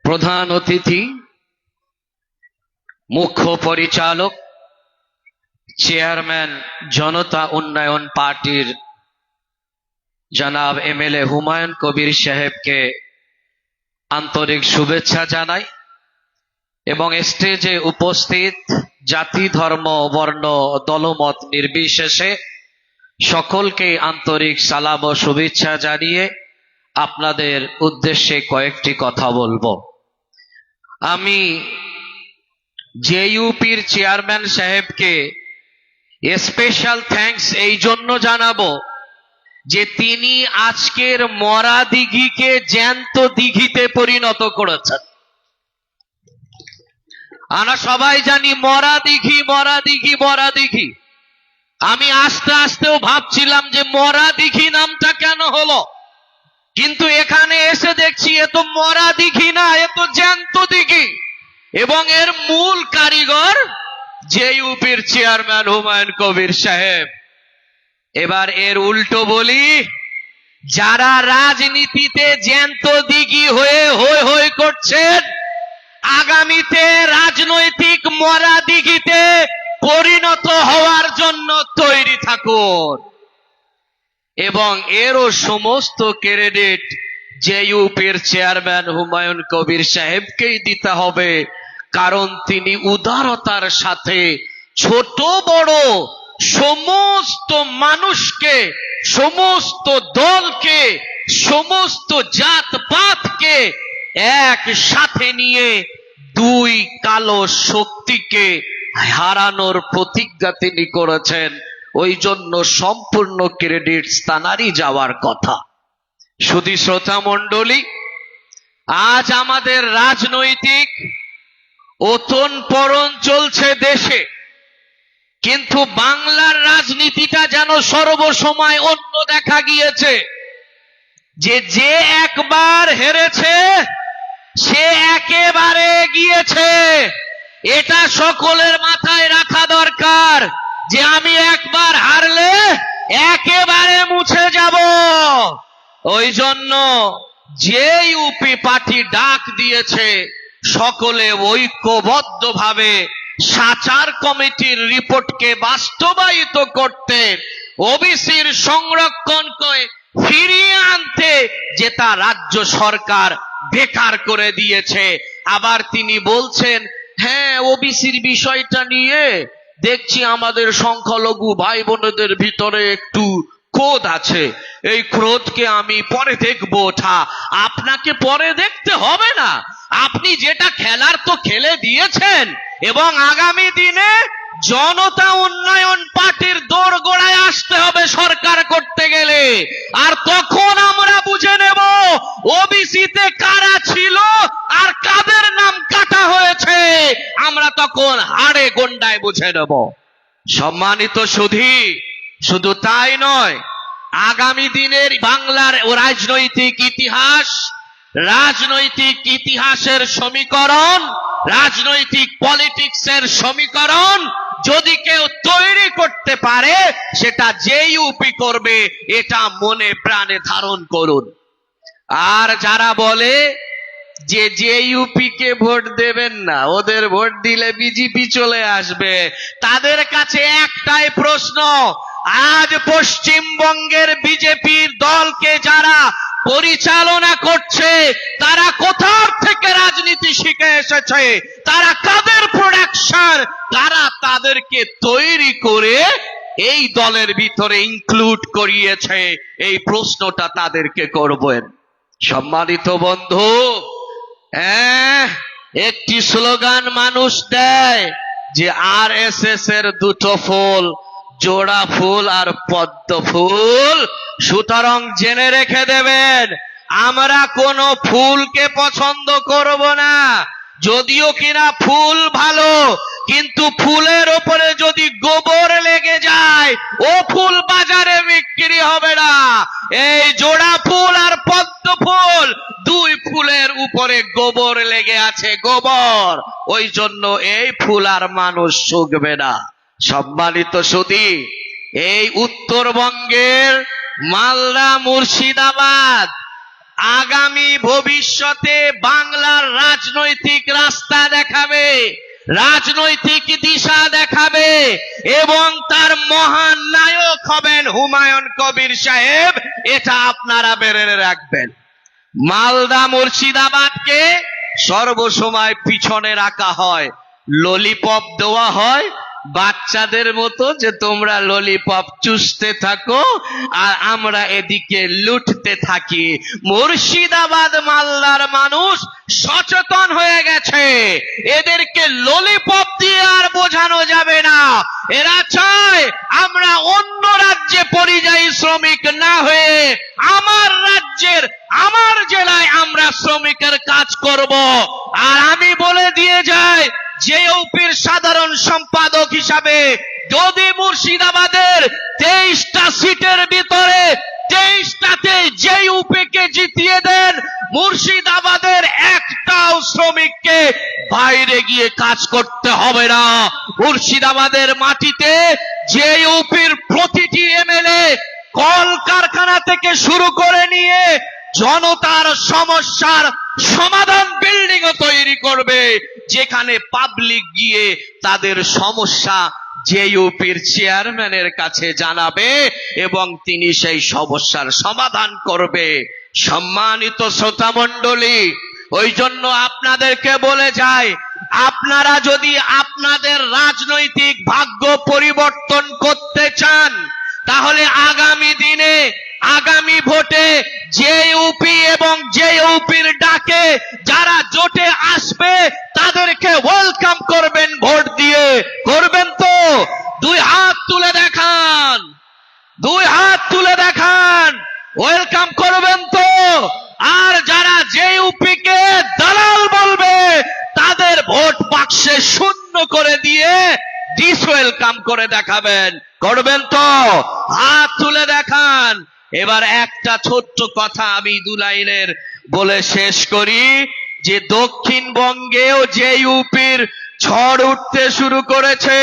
প্রধান অতিথি, মুখ্য পরিচালক, চেয়ারম্যান জনতা উন্নয়ন পার্টির জনাব এমএলএ হুমায়ুন কবির সাহেবকে আন্তরিক শুভেচ্ছা জানাই এবং স্টেজে উপস্থিত জাতি, ধর্ম, বর্ণ, দলমত নির্বিশেষে সকলকে আন্তরিক সালাম ও শুভেচ্ছা জানিয়ে আপনাদের উদ্দেশ্যে কয়েকটি কথা বলবো। আমি জেইউপির চেয়ারম্যান সাহেবকে স্পেশাল থ্যাঙ্কস এই জন্য জানাবো যে তিনি আজকের মরা দিঘিকে জ্যান্ত দিঘিতে পরিণত করেছেন। আমরা সবাই জানি মরা দিঘি, মরা দিঘি, মরা দিঘি। আমি আস্তে আস্তেও ভাবছিলাম যে মরা দিঘি নামটা কেন হলো, কিন্তু এখানে এসে দেখছি এ তো মরা দিঘি না, এ তো জ্যান্ত দিঘি। এবং এর মূল কারিগর জেইউপির চেয়ারম্যান হুমায়ুন কবির সাহেব। এবার এর উল্টো বলি, যারা রাজনীতিতে জ্যান্ত দিঘি হয়ে হই হই করছেন, আগামীতে রাজনৈতিক মরা দিঘিতে পরিণত হওয়ার জন্য তৈরি থাকুন। এবং এরও সমস্ত ক্রেডিট জেইউপির চেয়ারম্যান হুমায়ুন কবির সাহেবকেই দিতে হবে, কারণ তিনি উদারতার সাথে ছোট বড় সমস্ত মানুষকে, সমস্ত দলকে, সমস্ত জাতপাতকে একসাথে নিয়ে দুই কালো শক্তিকে হারানোর প্রতিজ্ঞা তিনি করেছেন। ওই জন্য সম্পূর্ণ ক্রেডিট তানারই যাওয়ার কথা। শুধু শ্রোতা মণ্ডলী, আজ আমাদের রাজনৈতিক ওতন পরণ চলছে দেশে, কিন্তু বাংলার রাজনীতিটা যেন সর্বসময় অন্য দেখা গিয়েছে। যে একবার হেরেছে সে একেবারে গিয়েছে। এটা সকলের মাথায় রাখা দরকার যে আমি একবার হারলে একেবারে মুছে যাব। ওই জন্য জেইউপি পার্টি ডাক দিয়েছে সকলে ঐক্যবদ্ধভাবে সাচার কমিটির রিপোর্টকে বাস্তবায়িত করতে, ওবিসির সংরক্ষণকে ফিরিয়ে আনতে, যেটা রাজ্য সরকার বেকার করে দিয়েছে। আবার তিনি বলছেন, হ্যাঁ ওবিসির বিষয়টা নিয়ে দেখছি আমাদের সংখ্যালঘু ভাই বোনদের ভিতরে একটু ক্রোধ আছে, এই ক্রোধকে আমি পরে দেখবো। ওঠা আপনাকে পরে দেখতে হবে না, আপনি যেটা খেলার তো খেলে দিয়েছেন। এবং আগামী দিনে জনতা উন্নয়ন পার্টির দোরগোড়ায় আসতে হবে সরকার করতে গেলে। আর তখন আমরা বুঝে নেব ওবিসিতে কারা ছিল আর কাদের নাম কাটা হয়েছে, আমরা তখন হাড়ে গন্ডায় বুঝে নেব। সম্মানিত সুধী, শুধু তাই নয়, আগামী দিনের বাংলার রাজনৈতিক ইতিহাসের সমীকরণ, রাজনৈতিক পলিটিক্সের সমীকরণ যদি কেউ তৈরি করতে পারে, সেটা জেইউপি করবে, এটা মনে প্রাণে ধারণ করুন। আর যারা বলে যে জেইউপি কে ভোট দেবেন না, ওদের ভোট দিলে বিজেপি চলে আসবে, তাদের কাছে একটাই প্রশ্ন, আজ পশ্চিমবঙ্গের বিজেপির দলকে যারা পরিচালনা করছে তারা কোথার থেকে রাজনীতি শিখে এসেছে, তারা কাদের প্রোডাকশন, কারা তাদের তাদেরকে তৈরি করে এই দলের ভিতরে ইনক্লুড করিয়েছে? এই প্রশ্নটা তাদেরকে করবেন। সম্মানিত বন্ধু, একটি স্লোগান মানুষ দেয় যে RSS এর দুটো ফুল, জোড়া ফুল আর পদ্ম ফুল। সুতরাং জেনে রেখে দেবেন, আমরা কোনো ফুলকে পছন্দ করব না, যদিও কিনা ফুল ভালো, কিন্তু ফুলের ওপরে যদি গোবর লেগে যায় ও ফুল বাজারে বিক্রি হবে না। এই জোড়া ফুল আর পদ্ম ফুল, দুই ফুলের উপরে গোবর লেগে আছে, গোবর, ওই জন্য এই ফুল আর মানুষ শুকবে না। সম্মানিত সুধী, এই উত্তরবঙ্গের মালদা, মুর্শিদাবাদ আগামী ভবিষ্যতে বাংলার রাজনৈতিক রাস্তা দেখাবে, রাজনৈতিক দিশা দেখাবে, এবং তার মহান নায়ক হবেন হুমায়ুন কবির সাহেব। এটা আপনারা বেড়ে রাখবেন। মালদা, মুর্শিদাবাদকে সর্বসময় পিছনে রাখা হয়, ললিপপ দেওয়া হয় বাচ্চাদের মতো, যে তোমরা ললিপপ চুষতে থাকো আর আমরা এদিকে লুটতে থাকি। মুর্শিদাবাদ, মালদার মানুষ সচেতন হয়ে গেছে, এদেরকে ললিপপ দিয়ে আর বোঝানো যাবে না। এরা চায় আমরা অন্য রাজ্যে পরিযায়ী শ্রমিক না হয়ে আমার রাজ্যের, আমার জেলায় আমরা শ্রমিকের কাজ করব। আর আমি বলে দিয়ে যাই, জেইউপির সাধারণ সম্পাদক হিসাবে যদি মুর্শিদাবাদের 23টা সিটের ভিতরে 23টাতে জেইউপিকে জিতিয়ে দেন, মুর্শিদাবাদের একটাও শ্রমিককে বাইরে গিয়ে কাজ করতে হবে না। মুর্শিদাবাদের মাটিতে জেইউপির প্রতিটি এমএলএ কলকারখানা থেকে শুরু করে নিয়ে জনতার সমস্যার সমাধান বিল্ডিংও তৈরি করবে, যেখানে পাবলিক গিয়ে তাদের সমস্যা জেইউপির চেয়ারম্যানের কাছে জানাবে এবং তিনি সেই সমস্যার সমাধান করবে। সম্মানিত শ্রোতা মণ্ডলী, ওই জন্য আপনাদেরকে বলে যাই, আপনারা যদি আপনাদের রাজনৈতিক ভাগ্য পরিবর্তন করতে চান, তাহলে আগামী দিনে, আগামী ভোটে জেইউপি এবং জেইউপির ডাকে যারা জোটে আসবে তাদেরকে ওয়েলকাম করবেন ভোট দিয়ে। করবেন তো? দুই হাত তুলে দেখান, দুই হাত তুলে দেখান, ওয়েলকাম করবেন তো? আর যারা জেইউপিকে দালাল বলবে তাদের ভোট বাক্সে শূন্য করে দিয়ে ডিসওয়েলকাম করে দেখাবেন। করবেন তো? হাত তুলে দেখান। এবার একটা ছোট্ট কথা আমি 2 লাইনের বলে শেষ করি, যে দক্ষিণবঙ্গেও জেইউপির ঝড় উঠতে শুরু করেছে।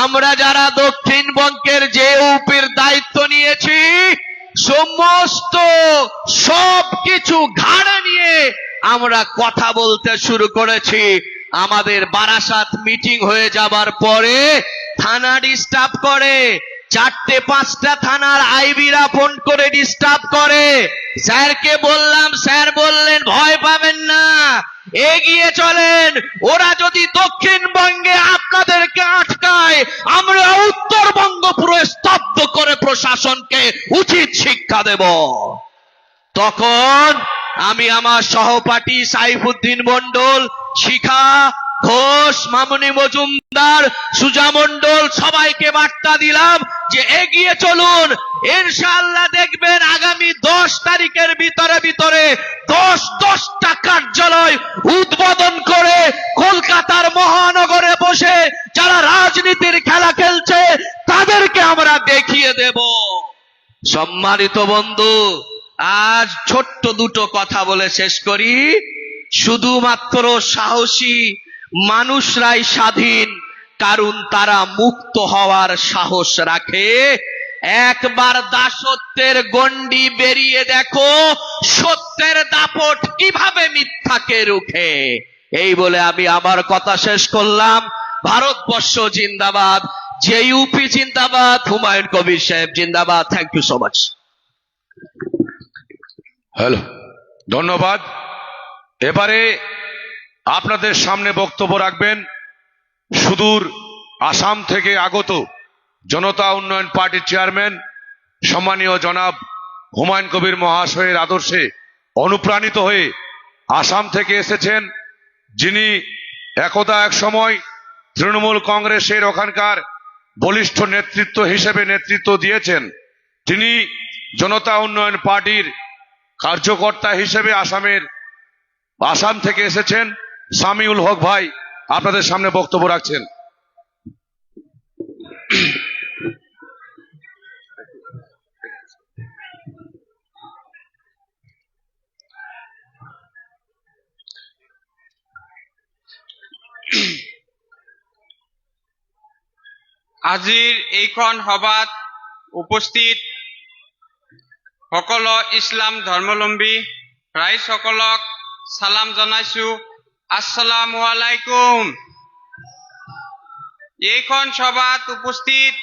আমরা যারা দক্ষিণবঙ্গের জেইউপির দায়িত্ব নিয়েছি, সমস্ত সবকিছু ঘাড়ে নিয়ে আমরা কথা বলতে শুরু করেছি। আমাদের বারাসাত মিটিং হয়ে যাবার পরে থানা ডিস্টার্ব করে, 4-5টা থানার আইবিরা ফোন করে ডিস্টার্ব করে। স্যারকে বললাম, স্যার বললেন ভয় পাবেন না, এগিয়ে চলেন। ওরা যদি দক্ষিণবঙ্গে আপনাদেরকে আটকায়, আমরা উত্তরবঙ্গ পুরো স্তব্ধ করে প্রশাসনকে উচিত শিক্ষা দেব। তখন আমি আমার সহপাঠী সাইফুদ্দিন মন্ডল, শিখা ঘোষ, মামুনি মজুমদার, সুজা মন্ডল, সবাইকে বার্তা দিলাম যে এগিয়ে চলুন। ইনশাআল্লাহ দেখবেন আগামী 10 তারিখের ভিতরে 10টা কার্যালয় উদ্বোধন করে কলকাতার মহানগরে বসে যারা রাজনীতির খেলা খেলছে তাদেরকে আমরা দেখিয়ে দেব। সম্মানিত বন্ধু, আজ ছোট্ট দুটো কথা বলে শেষ করি। শুধুমাত্র সাহসী মানুষরাই স্বাধীন, কারণ তারা মুক্ত হওয়ার সাহস রাখে। একবার দাসত্বের গণ্ডি বেরিয়ে দেখো, সত্যের দাপট কিভাবে মিথ্যাকে রুখে। এই বলে আমি আমার কথা শেষ করলাম। ভারতবর্ষ জিন্দাবাদ, জেইউপি জিন্দাবাদ, হুমায়ুন কবির সাহেব জিন্দাবাদ। Thank you so much. Hello, ধন্যবাদ। এবারে আপনাদের সামনে বক্তব্য রাখবেন সুদূর আসাম থেকে আগত জনতা উন্নয়ন পার্টির চেয়ারম্যান সম্মানীয় জনাব হুমায়ুন কবির মহাশয়ের আদর্শে অনুপ্রাণিত হয়ে আসাম থেকে এসেছেন, যিনি একদা এক সময় তৃণমূল কংগ্রেসের ওখানকার বলিষ্ঠ নেতৃত্ব হিসেবে নেতৃত্ব দিয়েছেন। তিনি জনতা উন্নয়ন পার্টির কার্যকর্তা হিসেবে আসাম থেকে এসেছেন। সামিউল হক ভাই আপনাদের সামনে বক্তব্য রাখছেন। আজিৰ এইখন সভাত উপস্থিত সকলো ইছলাম ধৰ্মাৱলম্বী ৰাইজসকলক সালাম জনাইছো। আসসালামু আলাইকুম। এইখন সভাত উপস্থিত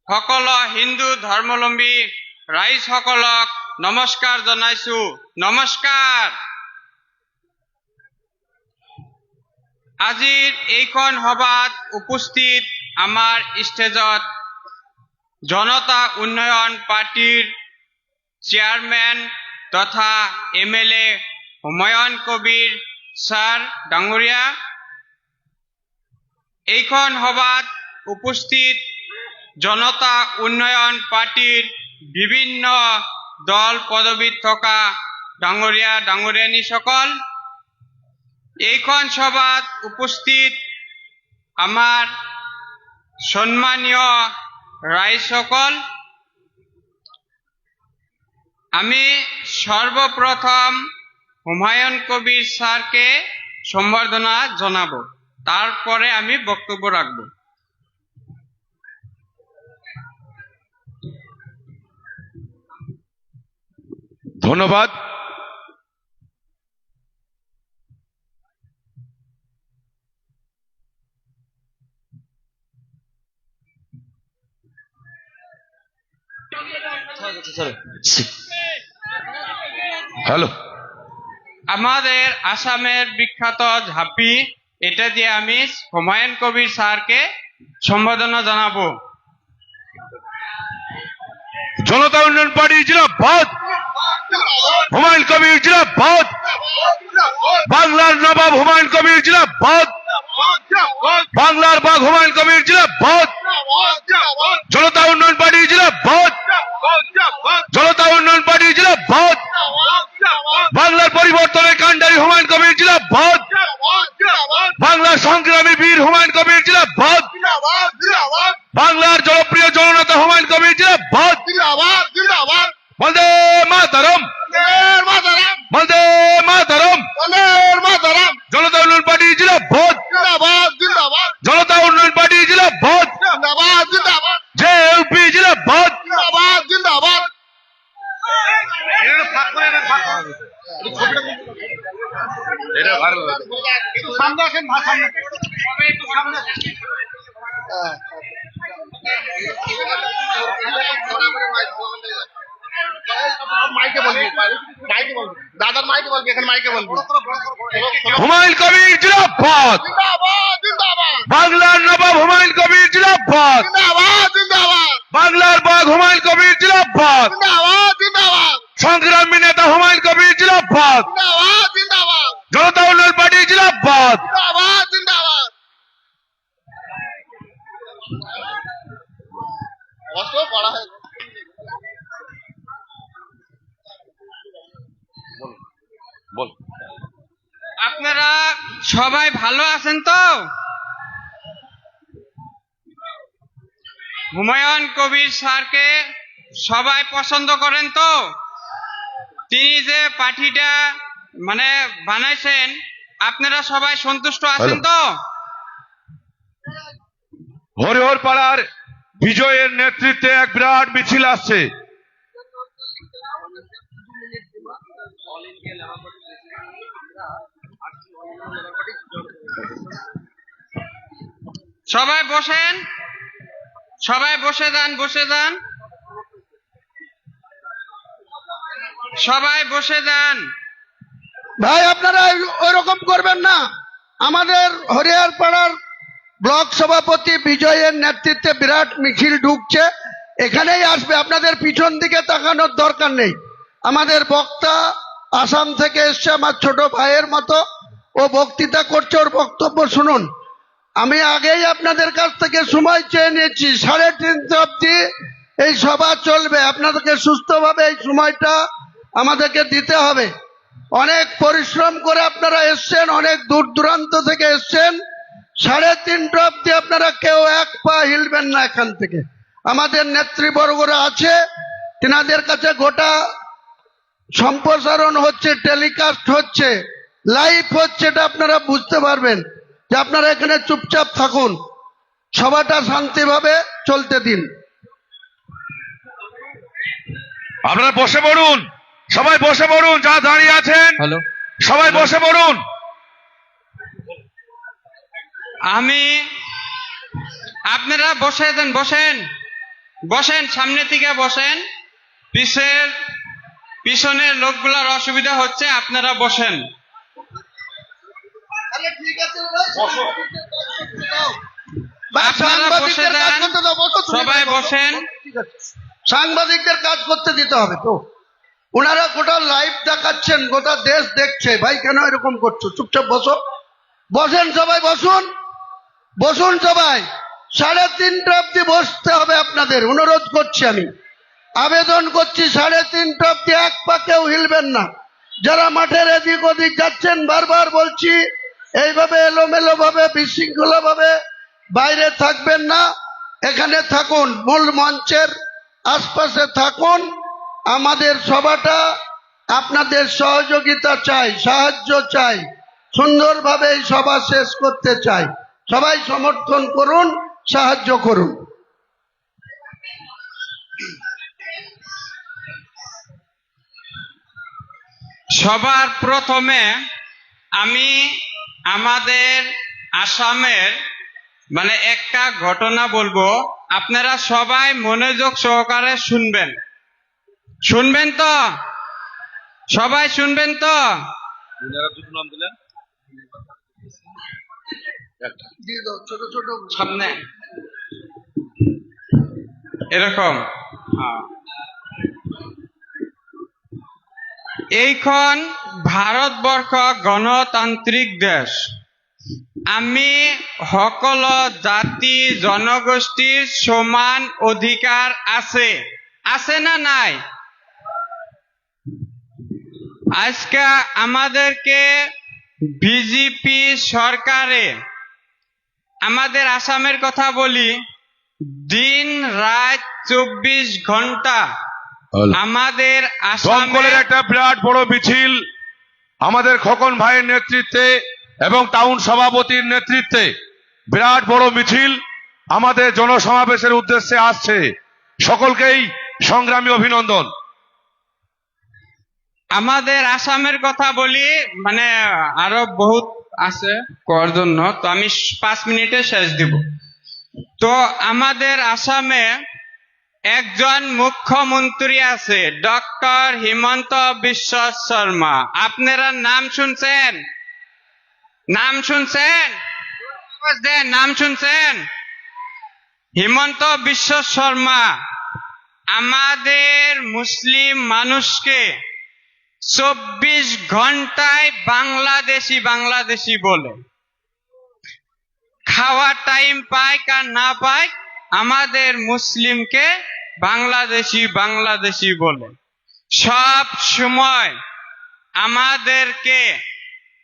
সকলো হিন্দু ধৰ্মাৱলম্বী ৰাইজসকলক নমস্কাৰ জনাইছো। নমস্কাৰ। আজিৰ এইখন সভাত উপস্থিত আমাৰ ষ্টেজত জনতা উন্নয়ন পাৰ্টিৰ চেয়াৰমেন তথা MLA হুমায়ুন কবিৰ ছাৰ ডাঙৰীয়া, এইখন সভাত উপস্থিত জনতা উন্নয়ন পাৰ্টিৰ বিভিন্ন দল পদবীত থকা ডাঙৰীয়া ডাঙৰীয়ানীসকল, এইখন সভাত উপস্থিত আমাৰ সম্মানীয় ৰাইজসকল, আমি সর্বপ্রথম হুমায়ুন কবির স্যারকে সম্বর্ধনা জানাবো, তারপরে আমি বক্তব্য রাখব। ধন্যবাদ। হ্যালো, আমাদের আসামের বিখ্যাত ঝাঁপি, এটা দিয়ে আমি হুমায়ুন কবির স্যারকে সম্বর্ধনা জানাবো। জনতা উন্নয়ন পার্টি জিন্দাবাদ, হুমায়ুন কবির জিন্দাবাদ, বাংলার নবাব হুমায়ুন কবির জিন্দাবাদ, বাংলার বাঘ হুমায়ুন কবির জিন্দাবাদ, জনতা উন্নয়ন পার্টি জিন্দাবাদ, জনতা উন্নয়ন পার্টি জিন্দাবাদ, বাংলার পরিবর্তনের কাণ্ডারী হুমায়ুন কবির জিন্দাবাদ, বাংলার সংগ্রামী বীর হুমায়ুন কবির জিন্দাবাদ, বাংলার জনপ্রিয় জননেতা হুমায়ুন কবির জিন্দাবাদ, বন্দে মাতরম, বন্দে মাতরম, জনতা উন্নয়ন পার্টি জিন্দাবাদ, জনতা উন্নয়ন পার্টি জিন্দাবাদ, জেএলপি জিন্দাবাদ। হুমায়ুন কবির জিন্দাবাদ, বাংলার নবাব হুমায়ুন কবির জিন্দাবাদ, বাংলার বাঘ হুমায়ুন কবির জিন্দাবাদ, সংগ্রামী নেতা হুমায়ুন কবির জিন্দাবাদ, জনতা উন্নয়ন পার্টি জিন্দাবাদ। আপনারা সবাই ভালো আছেন তো? হুমায়ুন কবির স্যারকে সবাই পছন্দ করেন তো? তিনি যে পার্টিটা বানাইছেন, আপনারা সবাই সন্তুষ্ট আছেন তো? হরিহর পাড়ার বিজয়ের নেতৃত্বে এক বিরাট মিছিল আসছে। সবাই বসেন, সবাই বসে যান, বসে যান, সবাই বসে যান। ভাই আপনারা ওইরকম করবেন না। আমাদের হরিয়ার পাড়ার ব্লক সভাপতি বিজয়ের নেতৃত্বে বিরাট মিছিল ঢুকছে, এখানেই আসবে, আপনাদের পিছন দিকে তাকানোর দরকার নেই। আমাদের বক্তা আসাম থেকে এসছে, আমার ছোট ভাইয়ের মতো, ও বক্তৃতা করছে, ওর বক্তব্য শুনুন। আমি আগেই আপনাদের কাছ থেকে সময় চেয়ে নিয়েছি, 3:30 অবধি এই সভা চলবে। আপনাদেরকে সুস্থভাবে এই সময়টা আমাদেরকে দিতে হবে। অনেক পরিশ্রম করে আপনারা এসছেন, অনেক দূর দূরান্ত থেকে এসছেন। 3:30 অবধি আপনারা কেউ এক পা হিলবেন না এখান থেকে। আমাদের নেতৃবর্গরা আছে, তিনাদের কাছে গোটা সম্প্রসারণ হচ্ছে, টেলিকাস্ট হচ্ছে, লাইভ হচ্ছে, এটা আপনারা বুঝতে পারবেন। যে আপনারা এখানে চুপচাপ থাকুন, সভাটা শান্তিভাবে চলতে দিন। আপনারা বসে পড়ুন, সবাই বসে পড়ুন, যা দাঁড়িয়ে আছেন সবাই বসে পড়ুন। আপনারা বসেন, সামনে থেকে বসেন। পিছনের লোকগুলোর অসুবিধা হচ্ছে, আপনারা বসেন। আপনারা বসে যান, সবাই বসেন। সাংবাদিকদের কাজ করতে দিতে হবে তো, ওনারা গোটা লাইভ দেখাচ্ছেন, গোটা দেশ দেখছে। ভাই কেন এরকম করছো? চুপচাপ বসো, বসেন সবাই, বসুন বসুন সবাই। 3:30 অবধি বসতে হবে আপনাদের, অনুরোধ করছি, আমি আবেদন করছি। 3:30 অবধি এক পা কেউ হিলবেন না। যারা মাঠের এদিক ওদিক যাচ্ছেন, বারবার বলছি, এইভাবে এলোমেলো ভাবে বিশৃঙ্খলা ভাবে বাইরে থাকবেন না, এখানে থাকুন, মূল মঞ্চের আশপাশে থাকুন। আমাদের সভাটা আপনাদের সহযোগিতা চাই, সাহায্য চাই, সুন্দরভাবে এই সভা শেষ করতে চাই। সবাই সমর্থন করুন, সাহায্য করুন। সবার প্রথমে আমি আমাদের আসামের একটা ঘটনা বলবো, আপনারা সবাই মনোযোগ সহকারে শুনবেন তো? সবাই শুনবেন তো? সামনে এরকম এইখন ভারতবর্ষ গণতান্ত্রিক দেশ। আমি সকলো জাতি জনগোষ্ঠীর সমান অধিকার আছে না নাই? আজকে আমাদেরকে বিজেপি সরকারে, আমাদের আসামের কথা বলি, দিন রাত 24 ঘন্টা আমাদের দমকলের একটা বিরাট বড় মিছিল আমাদের খোকন ভাইয়ের নেতৃত্বে এবং টাউন সভাপতির নেতৃত্বে বিরাট বড় মিছিল আমাদের জনসমাবেশের উদ্দেশ্যে আসছে। সকলকেই সংগ্রামী অভিনন্দন। আমাদের আসামের কথা বলি, আরো বহুত আছে করার জন্য, তো আমি 5 মিনিটে শেষ দিব। তো আমাদের আসামে একজন মুখ্যমন্ত্রী আছে, ডক্টর হিমন্ত বিশ্ব শর্মা। আপনারা নাম শুনছেন? হিমন্ত বিশ্ব শর্মা আমাদের মুসলিম মানুষকে 24 ঘন্টায় বাংলাদেশি বলে। খাওয়া টাইম পায় আর না পায়, আমাদের মুসলিমকে বাংলাদেশি বলে। সব সময় আমাদেরকে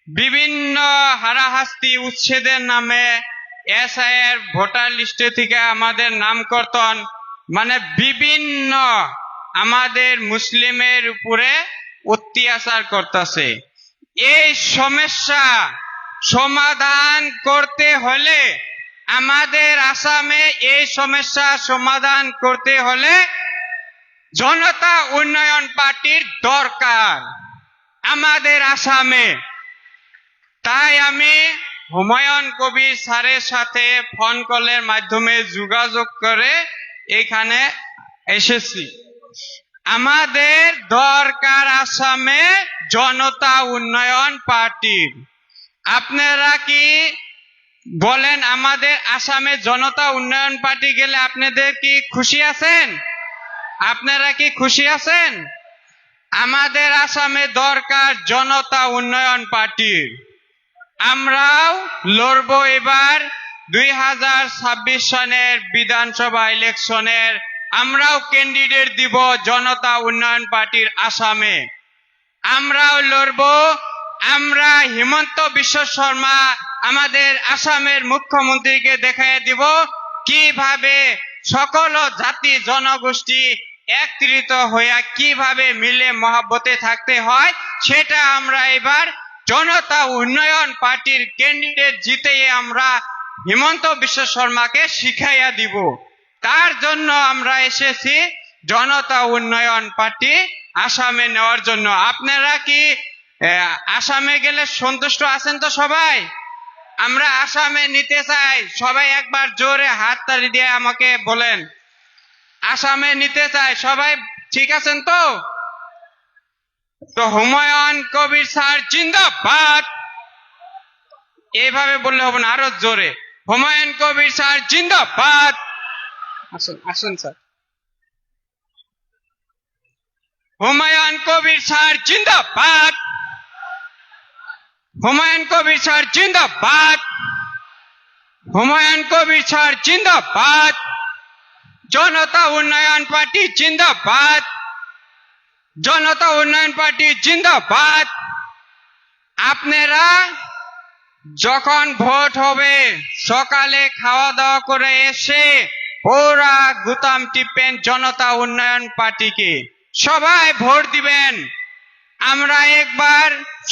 বিভিন্ন হারাহাস্তি উচ্ছেদের নামে এসআইয়ের ভোটার লিস্টে থেকে আমাদের নামকর্তন, বিভিন্ন আমাদের মুসলিমের উপরে অত্যাচার করতেছে। এই সমস্যা সমাধান করতে হলে, আমাদের আসামে এই সমস্যা সমাধান করতে হলে জনতা উন্নয়ন পার্টির দরকার আমাদের আসামে। তাই আমি হুমায়ুন কবির স্যারের সাথে ফোন কলের মাধ্যমে যোগাযোগ করে এখানে এসেছি। আমাদের দরকার আসামে জনতা উন্নয়ন পার্টির। আপনারা কি বলেন আমাদের আসামে জনতা উন্নয়ন পার্টি গেলে আপনাদের কি খুশি আছেন? আপনারা কি খুশি আছেন? আমাদের আসামে দরকার জনতা উন্নয়ন পার্টির। আমরাও লড়বো এবার 2026 সনের বিধানসভা ইলেকশনের। আমরাও ক্যান্ডিডেট দিব জনতা উন্নয়ন পার্টির আসামে। আমরাও লড়বো। আমরা হিমন্ত বিশ্ব শর্মা আমাদের আসামের মুখ্যমন্ত্রীকে দেখাইয়া দিব কিভাবে সকল জাতি জনগোষ্ঠী একত্রিত হইয়া কিভাবে মিলে মহব্বতে থাকতে হয়, সেটা আমরা এবার জনতা উন্নয়ন পার্টির ক্যান্ডিডেট জিতে আমরা হিমন্ত বিশ্ব শর্মাকে শিখাইয়া দিব। তার জন্য আমরা এসেছি জনতা উন্নয়ন পার্টি আসামে নেওয়ার জন্য। আপনারা কি আসামে গেলে সন্তুষ্ট আছেন তো সবাই? আমরা আসামে নিতে চাই। সবাই একবার জোরে হাত তালি দিয়ে আমাকে বলেন আসামে নিতে চাই। সবাই ঠিক আছেন তো? তো হুমায়ুন কবির স্যার জিন্দাবাদ। এইভাবে বললে হবে না, আরো জোরে। হুমায়ুন কবির স্যার জিন্দাবাদ। আসুন আসুন স্যার। হুমায়ুন কবির স্যার জিন্দাবাদ। হুমায়ুন কবির স্যার জিন্দাবাদ। হুমায়ুন কবির স্যার জিন্দাবাদ। জনতা উন্নয়ন পার্টি জিন্দাবাদ। জনতা উন্নয়ন পার্টি জিন্দাবাদ। আপনারা যখন ভোট হবে সকালে খাওয়া দাওয়া করে এসে ওরা গুতাম টিপেন জনতা উন্নয়ন পার্টিকে। সবাই ভোট দিবেন। আমরা একবার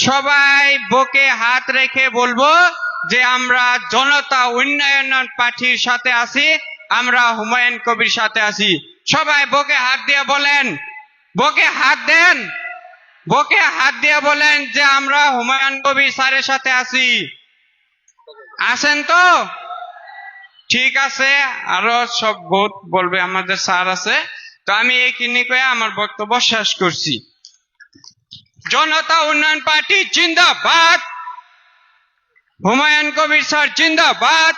সবাই বুকে হাত রেখে বলবো যে আমরা জনতা উন্নয়ন পার্টির সাথে আছি, আমরা হুমায়ুন কবির সাথে আছি। সবাই বুকে হাত দিয়ে বলেন, বুকে হাত দেন, বুকে হাত দিয়ে বলেন যে আমরা হুমায়ুন কবির স্যারের সাথে আছি। আছেন তো? ঠিক আছে, আরো সব ভোট বলবে আমাদের স্যার আছে। তো আমি এই কিনি কয়ে আমার বক্তব্য শেষ করছি। জনতা উন্নয়ন পার্টি জিন্দাবাদ। হুমায়ুন কবির স্যার জিন্দাবাদ।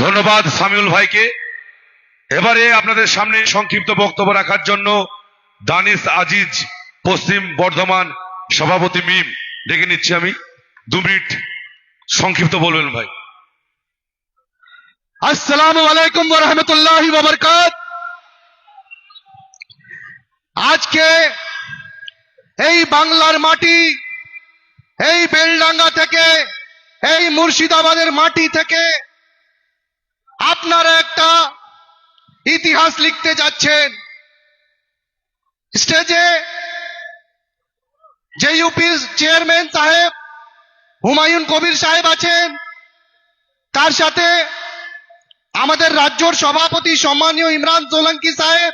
ধন্যবাদ সামিউল ভাইকে। এবারে আপনাদের সামনে সংক্ষিপ্ত বক্তব্য রাখার জন্য দানিশ আজিজ, পশ্চিম বর্ধমান সভাপতি মিম ডেকে নিচ্ছি আমি। 2 মিনিট সংক্ষিপ্ত বলবেন ভাই। আসসালামু আলাইকুম ওয়া রাহমাতুল্লাহি ওয়া বারাকাতুহু। আজকে এই বাংলার মাটি, এই বেলডাঙ্গা থেকে, এই মুর্শিদাবাদের মাটি থেকে আপনারা একটা ইতিহাস লিখতে যাচ্ছেন। স্টেজে যে ইউপির চেয়ারম্যান সাহেব হুমায়ুন কবির সাহেব আছেন, তার সাথে আমাদের রাজ্যের সভাপতি সম্মানীয় ইমরান সোলাঙ্কি সাহেব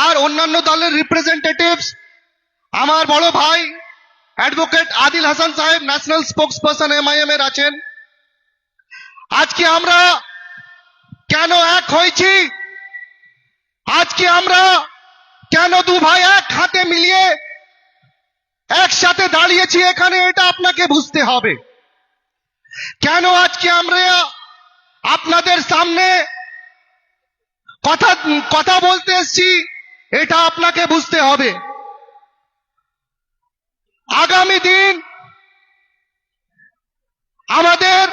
আর অন্যান্য দলের রিপ্রেজেন্টেটিভস, আমার বড় ভাই অ্যাডভোকেট আদিল হাসান সাহেব ন্যাশনাল স্পোকসপারসন এমআইএম এর আছেন। আজকে আমরা কেন এক হয়েছি, আজকে আমরা কেন 2 ভাই এক হাতে মিলিয়ে একসাথে দাঁড়িয়েছি এখানে, এটা আপনাকে বুঝতে হবে। কেন আজকে আমরা আপনাদের সামনে কথা বলতে এসেছি, এটা আপনাকে বুঝতে হবে। আগামী দিন আমাদের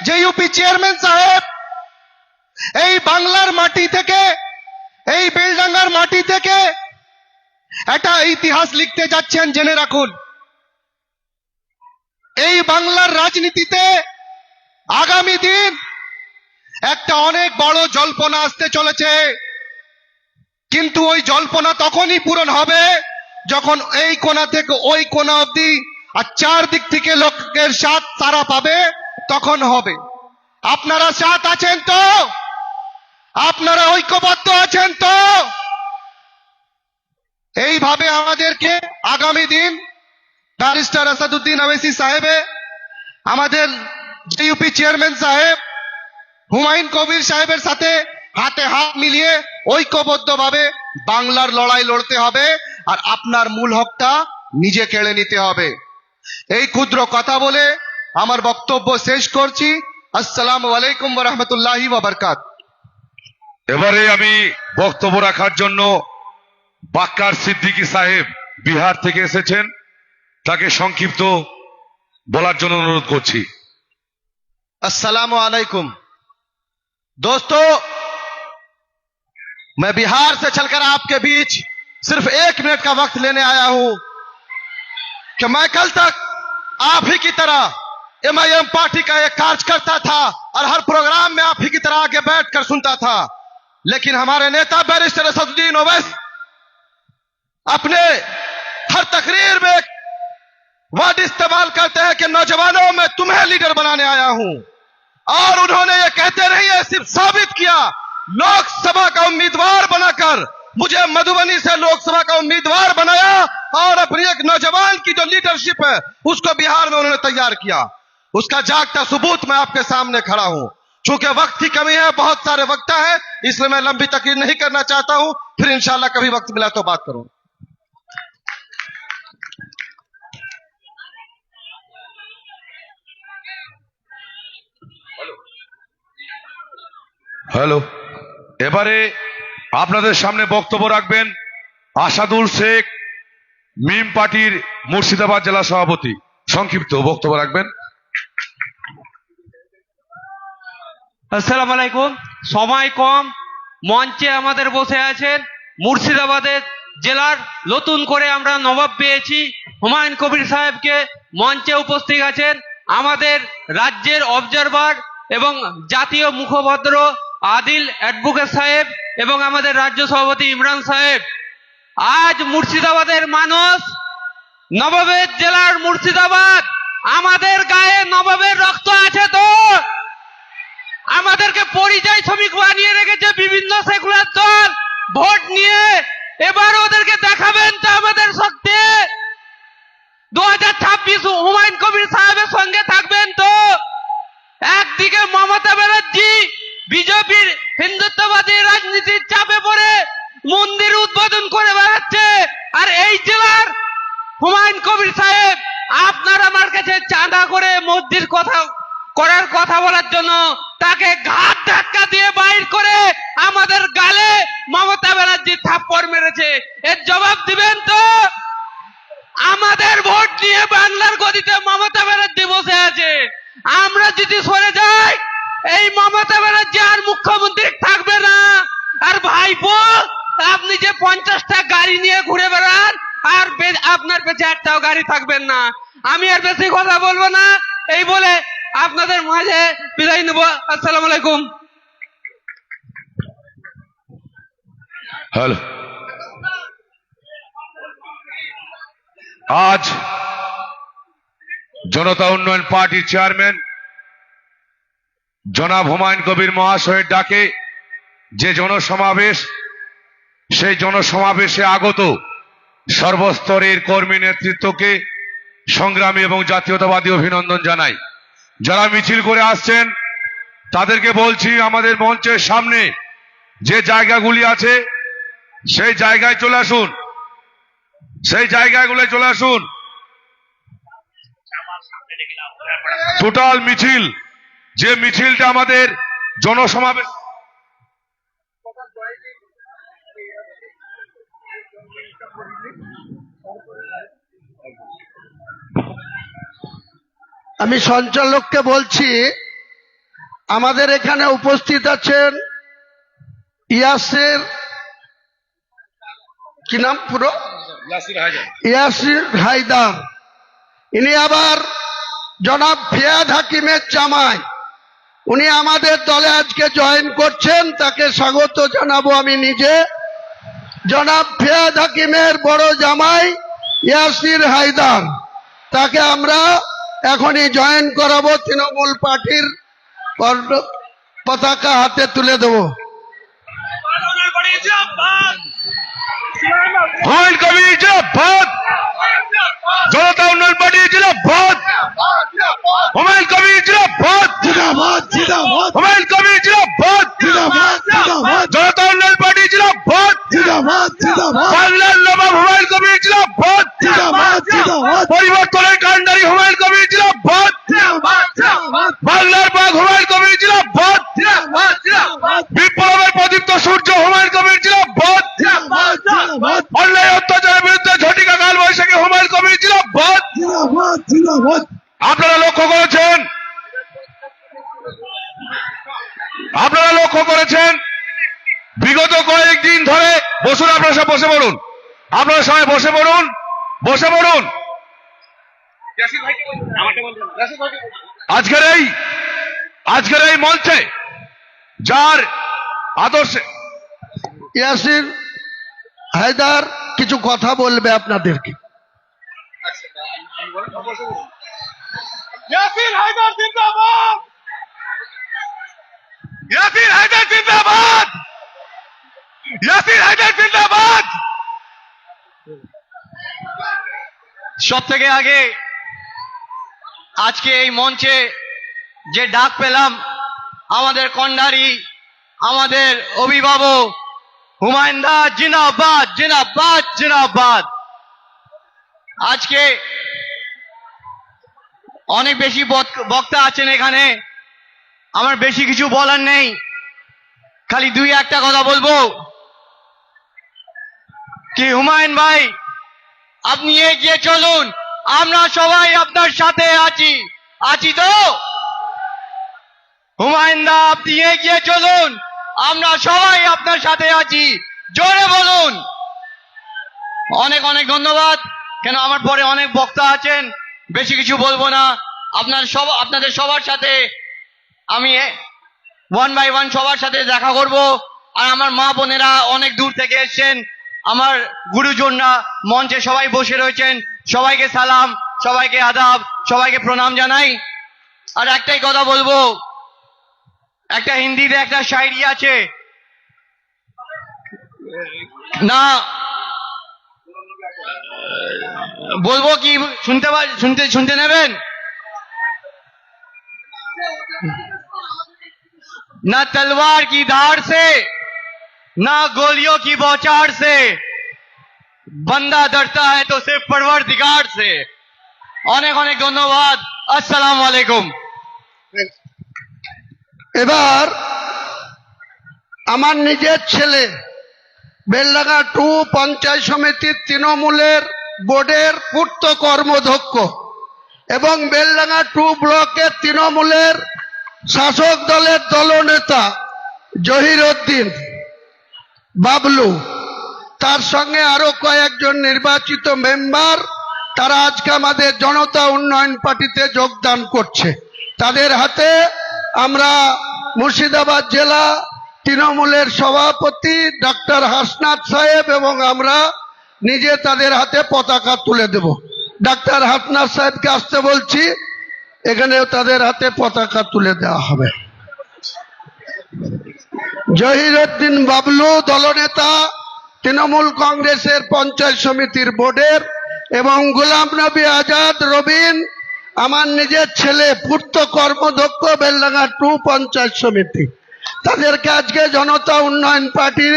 যে ইউপি চেয়ারম্যান সাহেব এই বাংলার মাটি থেকে, এই বেলডাঙ্গার মাটি থেকে একটা ইতিহাস লিখতে যাচ্ছেন, জেনে রাখুন। এই বাংলার রাজনীতিতে আগামী দিন একটা অনেক বড় জল্পনা আসতে চলেছে, কিন্তু ওই জল্পনা তখনই পূরণ হবে যখন এই কোণা থেকে ওই কোণা অবধি আর 4 দিক থেকে লোকের সাথ তারা পাবে, তখন হবে। আপনারা সাথ আছেন তো? আপনারা ঐক্যবদ্ধ আছেন তো? এইভাবে আমাদেরকে আগামী দিন ব্যারিস্টার আসাদুদ্দিন ওয়াইসি সাহেবে, আমাদের ইউপি চেয়ারম্যান সাহেব হুমায়ুন কবির সাহেবের সাথে হাতে হাত মিলিয়ে ঐক্যবদ্ধভাবে বাংলার লড়াই লড়তে হবে, আর আপনার মূল হকটা নিজে কেড়ে নিতে হবে। এই ক্ষুদ্র কথা বলে আমার বক্তব্য শেষ করছি। আসসালামু আলাইকুম ওয়া রাহমাতুল্লাহি ওয়া বারাকাতুহু। এবারে আমি বক্তব্য রাখার জন্য বাক্কার সিদ্দিকী সাহেব বিহার থেকে এসেছেন, তাকে সংক্ষিপ্ত বলার জন্য অনুরোধ করছি। अस्सलामु अलैकुम दोस्तों, मैं बिहार से चलकर आपके बीच सिर्फ 1 मिनट का वक्त लेने आया हूं कि मैं कल तक आप ही की तरह MIM पार्टी का एक कार्यकर्ता था और हर प्रोग्राम में आप ही की तरह आगे बैठकर सुनता था, लेकिन हमारे नेता बैरिस्टर असदुद्दीन ओवैसी अपने हर तकरीर में वर्ड इस्तेमाल करते हैं कि नौजवानों मैं तुम्हें लीडर बनाने आया हूं, और उन्होंने ये कहते नहीं है सिर्फ साबित किया, लोकसभा का उम्मीदवार बनाकर मुझे मधुबनी से लोकसभा का उम्मीदवार बनाया और अपनी एक नौजवान की जो लीडरशिप है उसको बिहार में उन्होंने तैयार किया। उसका जागता सबूत मैं आपके सामने खड़ा हूं। चूंकि वक्त की कमी है, बहुत सारे वक्ता है, इसलिए मैं लंबी तकरीर नहीं करना चाहता हूं, फिर इंशाल्लाह कभी वक्त मिला तो बात करूं। হ্যালো, এবারে আপনাদের সামনে বক্তব্য রাখবেন আসাদুল শেখ, মিম পার্টির মুর্শিদাবাদ জেলা সভাপতি। সংক্ষিপ্ত বক্তব্য রাখবেন। আসসালামু আলাইকুম। সময় কম, মঞ্চে আমাদের বসে আছেন মুর্শিদাবাদের জেলার নতুন করে আমরা নবাব পেয়েছি হুমায়ুন কবির সাহেবকে, মঞ্চে উপস্থিত আছেন আমাদের রাজ্যের অবজারভার এবং জাতীয় মুখপাত্র আদিল অ্যাডভোকেট সাহেব এবং আমাদের রাজ্য সভাপতি ইমরান সাহেব। আজ মুর্শিদাবাদের মানুষ, নবাবের জেলার মুর্শিদাবাদ, আমাদের গায়ে নবাবের রক্ত আছে তো? আমাদেরকে পরিযায়ী শ্রমিক বানিয়ে রেখেছে বিভিন্ন সেকুলার দল ভোট নিয়ে। এবার ওদেরকে দেখাবেন তো আমাদের শক্তি। 2026 হুমায়ুন কবির সাহেবের সঙ্গে থাকবেন তো? একদিকে মমতা ব্যানার্জি বিজেপির হিন্দুত্ববাদী রাজনীতির চাপে পড়ে মন্দির উদ্বোধন করে বেড়াচ্ছে, আর এই জেলার হুমায়ুন কবির সাহেব আপনার আমার কাছে চাঁদা করে মসজিদ করার কথা বলার জন্য তাকে ঘাট ধাক্কা দিয়ে বাইর করে আমাদের গালে মমতা ব্যানার্জি থাপ্পড় মেরেছে। এর জবাব দিবেন তো? আমাদের ভোট নিয়ে বাংলার গদিতে মমতা ব্যানার্জি বসে আছে। আমরা যদি সরে যাই এই মমতা ব্যানার্জি আর মুখ্যমন্ত্রী থাকবে না। আর ভাইপো, আপনি যে 50টা গাড়ি নিয়ে ঘুরে বেড়ান আর আপনার পেছনে একটাও গাড়ি থাকবেন না। আমি আর বেশি কথা বলবো না, এই বলে আপনাদের মাঝে বিদায় নেব। আসসালামু আলাইকুম। হ্যালো, আজ জনতা উন্নয়ন পার্টির চেয়ারম্যান জনাব হুমায়ুন কবির মহাশয়ের ডাকে যে জনসমাবেশ, সেই জনসমাবেশে আগত সর্বস্তরের কর্মী নেতৃত্বকে সংগ্রামী এবং জাতীয়তাবাদী অভিনন্দন জানাই। যারা মিছিল করে আসছেন তাদেরকে বলছি, আমাদের মঞ্চের সামনে যে জায়গাগুলি আছে সেই জায়গায় চলে আসুন, সেই জায়গাগুলোয় চলে আসুন। টোটাল মিছিল, যে মিছিলটা আমাদের জনসমাবেশ, আমি সঞ্চালককে বলছি, আমাদের এখানে উপস্থিত আছেন ইয়াসির, কি নাম পুরো? ইয়াসির হায়দার। ইনি আবার জনাব ফিয়াদ হাকিমের জামাই। উনি আমাদের দলে আজকে জয়েন করছেন, তাকে স্বাগত জানাবো আমি নিজে। জনাব ফিয়াদ হাকিমের বড় জামাই ইয়াসির হায়দার, তাকে আমরা এখনই জয়েন করাবো। তৃণমূল পার্টির পতাকা হাতে তুলে দেবো। হুমায়ুন কবির জিন্দাবাদ, জনতা উন্নয়ন পার্টি জিন্দাবাদ, হুমায়ুন কবির জিন্দাবাদ, হুমায়ুন কবির জিন্দাবাদ, জনতা উন্নয়ন পার্টি জিন্দাবাদ, বাংলার নবাব হুমায়ুন কবির জিন্দাবাদ, পরিবর্তনের কাণ্ডারি হুমায়ুন কবির জিন্দাবাদ, বাংলার বাঘ হুমায়ুন কবির জিন্দাবাদ, বিপ্লবের প্রদীপ্ত সূর্য হুমায়ুন কবির জিন্দাবাদ, অন্যায় অত্যাচারের বিরুদ্ধে ঝটিকা কাল বৈশাখী হুমায়ুন কবির জিন্দাবাদ। আপনারা লক্ষ্য করেছেন বিগত কয়েকদিন ধরে বসুন, আপনারা সব বসে পড়ুন, আপনারা সবাই বসে পড়ুন। আজকের এই মঞ্চে যার আদর্শে ইয়াসির হায়দার কিছু কথা বলবে আপনাদেরকে। ইয়াসির হায়দার জিন্দাবাদ, ইয়াসির হায়দার জিন্দাবাদ, ইয়াসির হায়দার জিন্দাবাদ। সব থেকে আগে আজকে এই মঞ্চে যে ডাক পেলাম, আমাদের কন্ডারি, আমাদের অভিভাবক হুমায়ুন দা জিন্দাবাদ, জিন্দাবাদ, জিন্দাবাদ। আজকে অনেক বেশি বক্তা আছেন এখানে, আমার বেশি কিছু বলার নেই, খালি দুই একটা কথা বলবো কি হুমায়ুন ভাই আপনি এগিয়ে চলুন, আমরা সবাই আপনার সাথে আছি তো? হুমায়ুন দা আপনি এগিয়ে চলুন, আমরা সবাই আপনার সাথে আছি, জোরে বলুন। অনেক অনেক ধন্যবাদ। কেন আমার পরে অনেক বক্তা আছেন, বেশি কিছু বলবো না। আপনাদের সবার সাথে আমি 1 by 1 সবার সাথে দেখা করব। আর আমার মা বোনেরা অনেক দূর থেকে এসেছেন, আমার গুরুজনরা মঞ্চে সবাই বসে রয়েছেন, সবাইকে সালাম, সবাইকে আদাব, সবাইকে প্রণাম জানাই। আর একটাই কথা বলবো, একটা হিন্দিতে একটা শায়রি আছে না, বলবো কি? শুনতে নেবেন? ना तलवार की धार से, ना गोलियों की बौछार से, बंदा डरता है तो सिर्फ परवरदिगार से। অনেক অনেক ধন্যবাদ। আসসালামু আলাইকুম। এবার আমার নিজের ছেলে বেলডাঙ্গা 2 পঞ্চায়েত সমিতির তৃণমূলের বোর্ডের পূর্ত কর্মধ্যক্ষ এবং বেলডাঙ্গা 2 ব্লকের তৃণমূলের শাসক দলের দলনেতা জহিরউদ্দিন বাবলু, তার সঙ্গে আরো কয়েকজন নির্বাচিত মেম্বার, তারা আজকে আমাদের জনতা উন্নয়ন পার্টিতে যোগদান করছে। তাদের হাতে আমরা মুর্শিদাবাদ জেলা তৃণমূলের সভাপতি ডক্টর হাসনাত সাহেব এবং আমরা নিজে তাদের হাতে পতাকা তুলে দেব। ডক্টর হাসনাত সাহেবকে আসতে বলছি, এখানেও তাদের হাতে পতাকা তুলে দেওয়া হবে। জহিরউদ্দিন বাবলু দলনেতা, তৃণমূল কংগ্রেসের পঞ্চায়েত সমিতির বোর্ডের, এবং গোলাম নবী আজাদ রবিন আমার নিজের ছেলে, পূর্ত কর্মধ্যক্ষ বেলডাঙ্গা 2 পঞ্চায়েত সমিতি। তাদেরকে আজকে জনতা উন্নয়ন পার্টির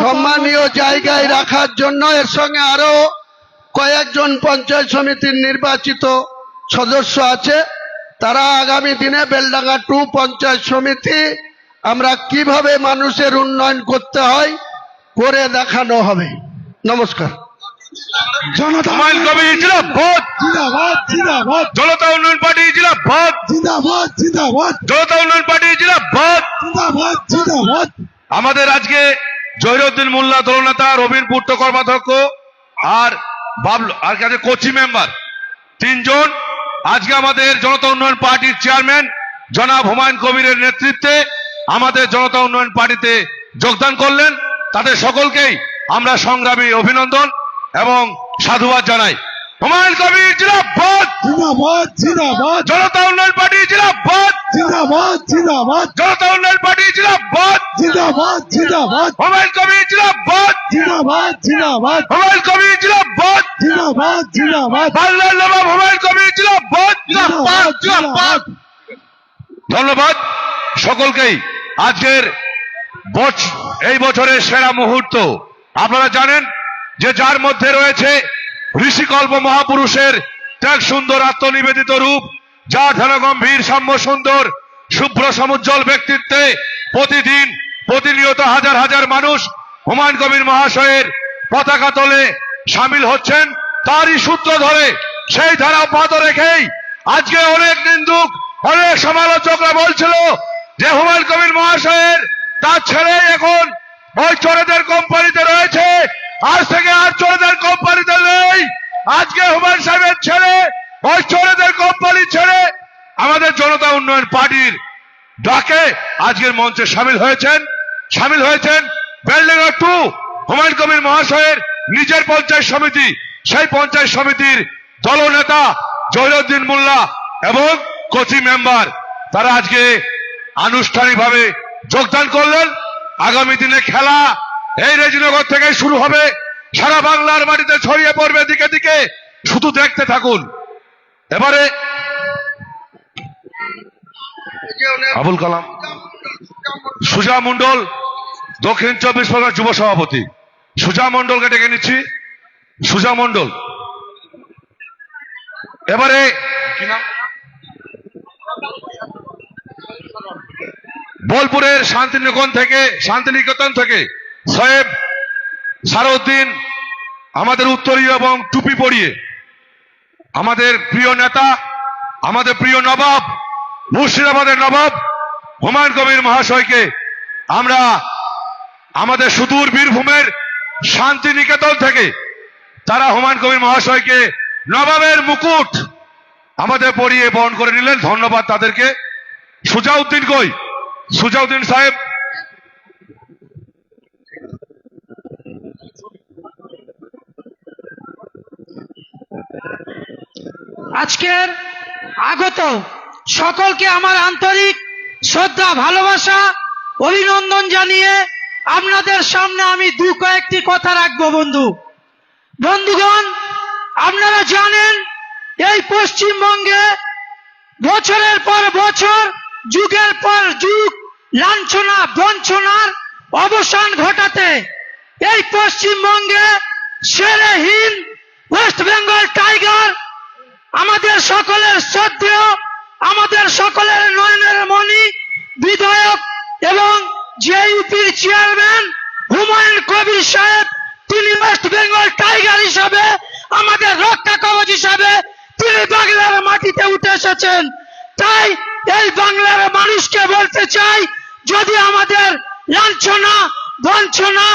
সম্মানীয় জায়গায় রাখার জন্য, এর সঙ্গে আরো কয়েকজন পঞ্চায়েত সমিতির নির্বাচিত সদস্য আছে, তারা আগামী দিনে বেলডাঙ্গা 2 পঞ্চায়েত সমিতি আমরা কিভাবে মানুষের উন্নয়ন করতে হয় করে দেখানো হবে। নমস্কার। হুমায়ুন কবির জিন্দাবাদ, জনতা উন্নয়ন পার্টি জিন্দাবাদ, জনতা উন্নয়ন পার্টি জিন্দাবাদ। আমাদের আজকে জহিরউদ্দিন মোল্লা দলনেতা, রবিন পূর্ত কর্মাধ্যক্ষ আর বাবলু আর কাছে কোচি মেম্বার 3 জন আজকে আমাদের জনতা উন্নয়ন পার্টির চেয়ারম্যান জনাব হুমায়ুন কবিরের নেতৃত্বে আমাদের জনতা উন্নয়ন পার্টিতে যোগদান করলেন। তাদের সকলকেই আমরা সংগ্রামী অভিনন্দন এবং সাধুবাদ জানাই। হুমায়ুন কবির জিন্দাবাদ, জনতা উন্নয়ন পার্টি জিন্দাবাদ, জনতা উন্নয়ন পার্টি জিন্দাবাদ, হুমায়ুন কবির জিন্দাবাদ, হুমায়ুন কবির জিন্দাবাদ, বাংলার নবাব হুমায়ুন কবির জিন্দাবাদ। ধন্যবাদ সকলকেই। আজকের এই বছরের সেরা মুহূর্ত আপনারা জানেন যে যার মধ্যে রয়েছে ঋষিকল্প মহাপুরুষের ত্যাগ সুন্দর আত্মনিবেদিত রূপ, যার গম্ভীর সাম্য সুন্দর শুভ্র সমুজ্জ্বল ব্যক্তিত্বে প্রতিদিন প্রতিনিয়ত হাজার হাজার মানুষ হুমায়ুন কবির মহাশয়ের পতাকা তলে সামিল হচ্ছেন, তারই সূত্র ধরে সেই ধারা অব্যাহত রেখেই আজকে অনেক নিন্দুক অনেক সমালোচকরা বলছিল যে হুমায়ুন কবির মহাশয়ের তার ছেলে এখন ওই চোরেদের কোম্পানিতে রয়েছে, আজ থেকে আর চোরেদের কোম্পানিতে নেই। আজকে হুমায়ুন সাহেবের ছেলে ওই চোরেদের কোম্পানি ছেড়ে আমাদের জনতা উন্নয়ন পার্টির ডাকে আজকের মঞ্চে সামিল হয়েছেন বেলডাঙ্গা 2 হুমায়ুন কবির মহাশয়ের নিজের পঞ্চায়েত সমিতি, সেই পঞ্চায়েত সমিতির দলনেতা জহিরুদ্দিন মোল্লা এবং কোচি মেম্বার, তারা আজকে আনুষ্ঠানিকভাবে যোগদান করলেন। আগামী দিনে খেলা এই রেজিনগর থেকে শুরু হবে, সারা বাংলার মাটিতে ছড়িয়ে পড়বে দিকে দিকে, শুধু দেখতে থাকুন। এবারে আবুল কালাম সুজা মন্ডল, দক্ষিণ 24 পরগনা যুব সভাপতি, সুজা মন্ডলকে ডেকে নিচ্ছি। সুজা মন্ডল এবারে বোলপুরের শান্তিনিকেতন থেকে সৈয়দ সারউদ্দিন, আমাদের উত্তরীয় এবং টুপি পরিয়ে আমাদের প্রিয় নেতা, আমাদের প্রিয় নবাব, মুর্শিদাবাদের নবাব হুমায়ুন কবির মহাশয়কে আমরা আমাদের সুদূর বীরভূমের শান্তিনিকেতন থেকে তারা হুমায়ুন কবির মহাশয়কে নবাবের মুকুট আমাদের পরিয়ে বহন করে নিলেন। ধন্যবাদ তাদেরকে। সুজাউদ্দিন কই? সুজাউদ্দিন সাহেব আজকের আগত সকলকে আমার আন্তরিক শ্রদ্ধা, ভালোবাসা, অভিনন্দন জানিয়ে আপনাদের সামনে আমি কয়েকটি কথা রাখবো। বন্ধুগণ, আপনারা জানেন এই পশ্চিমবঙ্গে বছরের পর বছর, যুগের পর যুগ লাঞ্ছনা বঞ্চনার অবসান ঘটাতে এই পশ্চিমবঙ্গে শেরেহীন ওয়েস্ট বেঙ্গল টাইগার, আমাদের সকলের শ্রদ্ধেয়, আমাদের সকলের নয়নের মণি বিধায়ক এবং জেইউপির চেয়ারম্যান হুমায়ুন কবির সাহেব, তিনি ওয়েস্ট বেঙ্গল টাইগার হিসাবে, আমাদের রক্ষা কবচ হিসাবে তিনি বাংলার মাটিতে উঠে এসেছেন। তাই এই বাংলার মানুষকে বলতে চাই, যদি আমাদের লাঞ্ছনা বঞ্চনা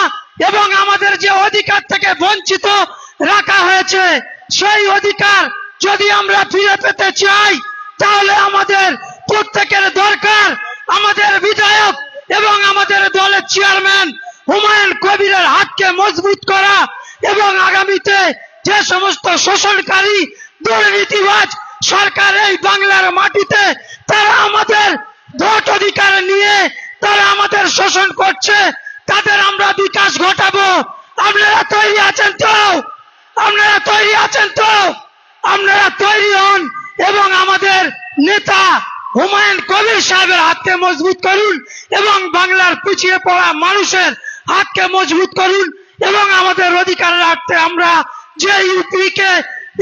এবং আমাদের যে অধিকার থেকে বঞ্চিত রাখা হয়েছে, সেই অধিকার যদি আমরা ফিরে পেতে চাই, তাহলে আমাদের প্রত্যেকের দরকার আমাদের বিধায়ক এবং আমাদের দলের চেয়ারম্যান হুমায়ুন কবিরের হাতকে মজবুত করা এবং আগামীতে যে সমস্ত শোষণকারী দুর্নীতিবাজ সরকার এই বাংলার মাটিতে তারা আমাদের ভোট অধিকার নিয়ে তারা আমাদের শোষণ করছে, তাদের আমরা বিকাশ ঘটাবো। আপনারা তৈরি আছেন তো? আপনারা তৈরি আছেন তো? আপনারা তৈরি হন এবং আমাদের নেতা হুমায়ুন কবির সাহেবের হাতকে মজবুত করুন এবং বাংলার পিছিয়ে পড়া মানুষের হাতকে মজবুত করুন এবং আমাদের অধিকার রাখতে আমরা যে ইউপিকে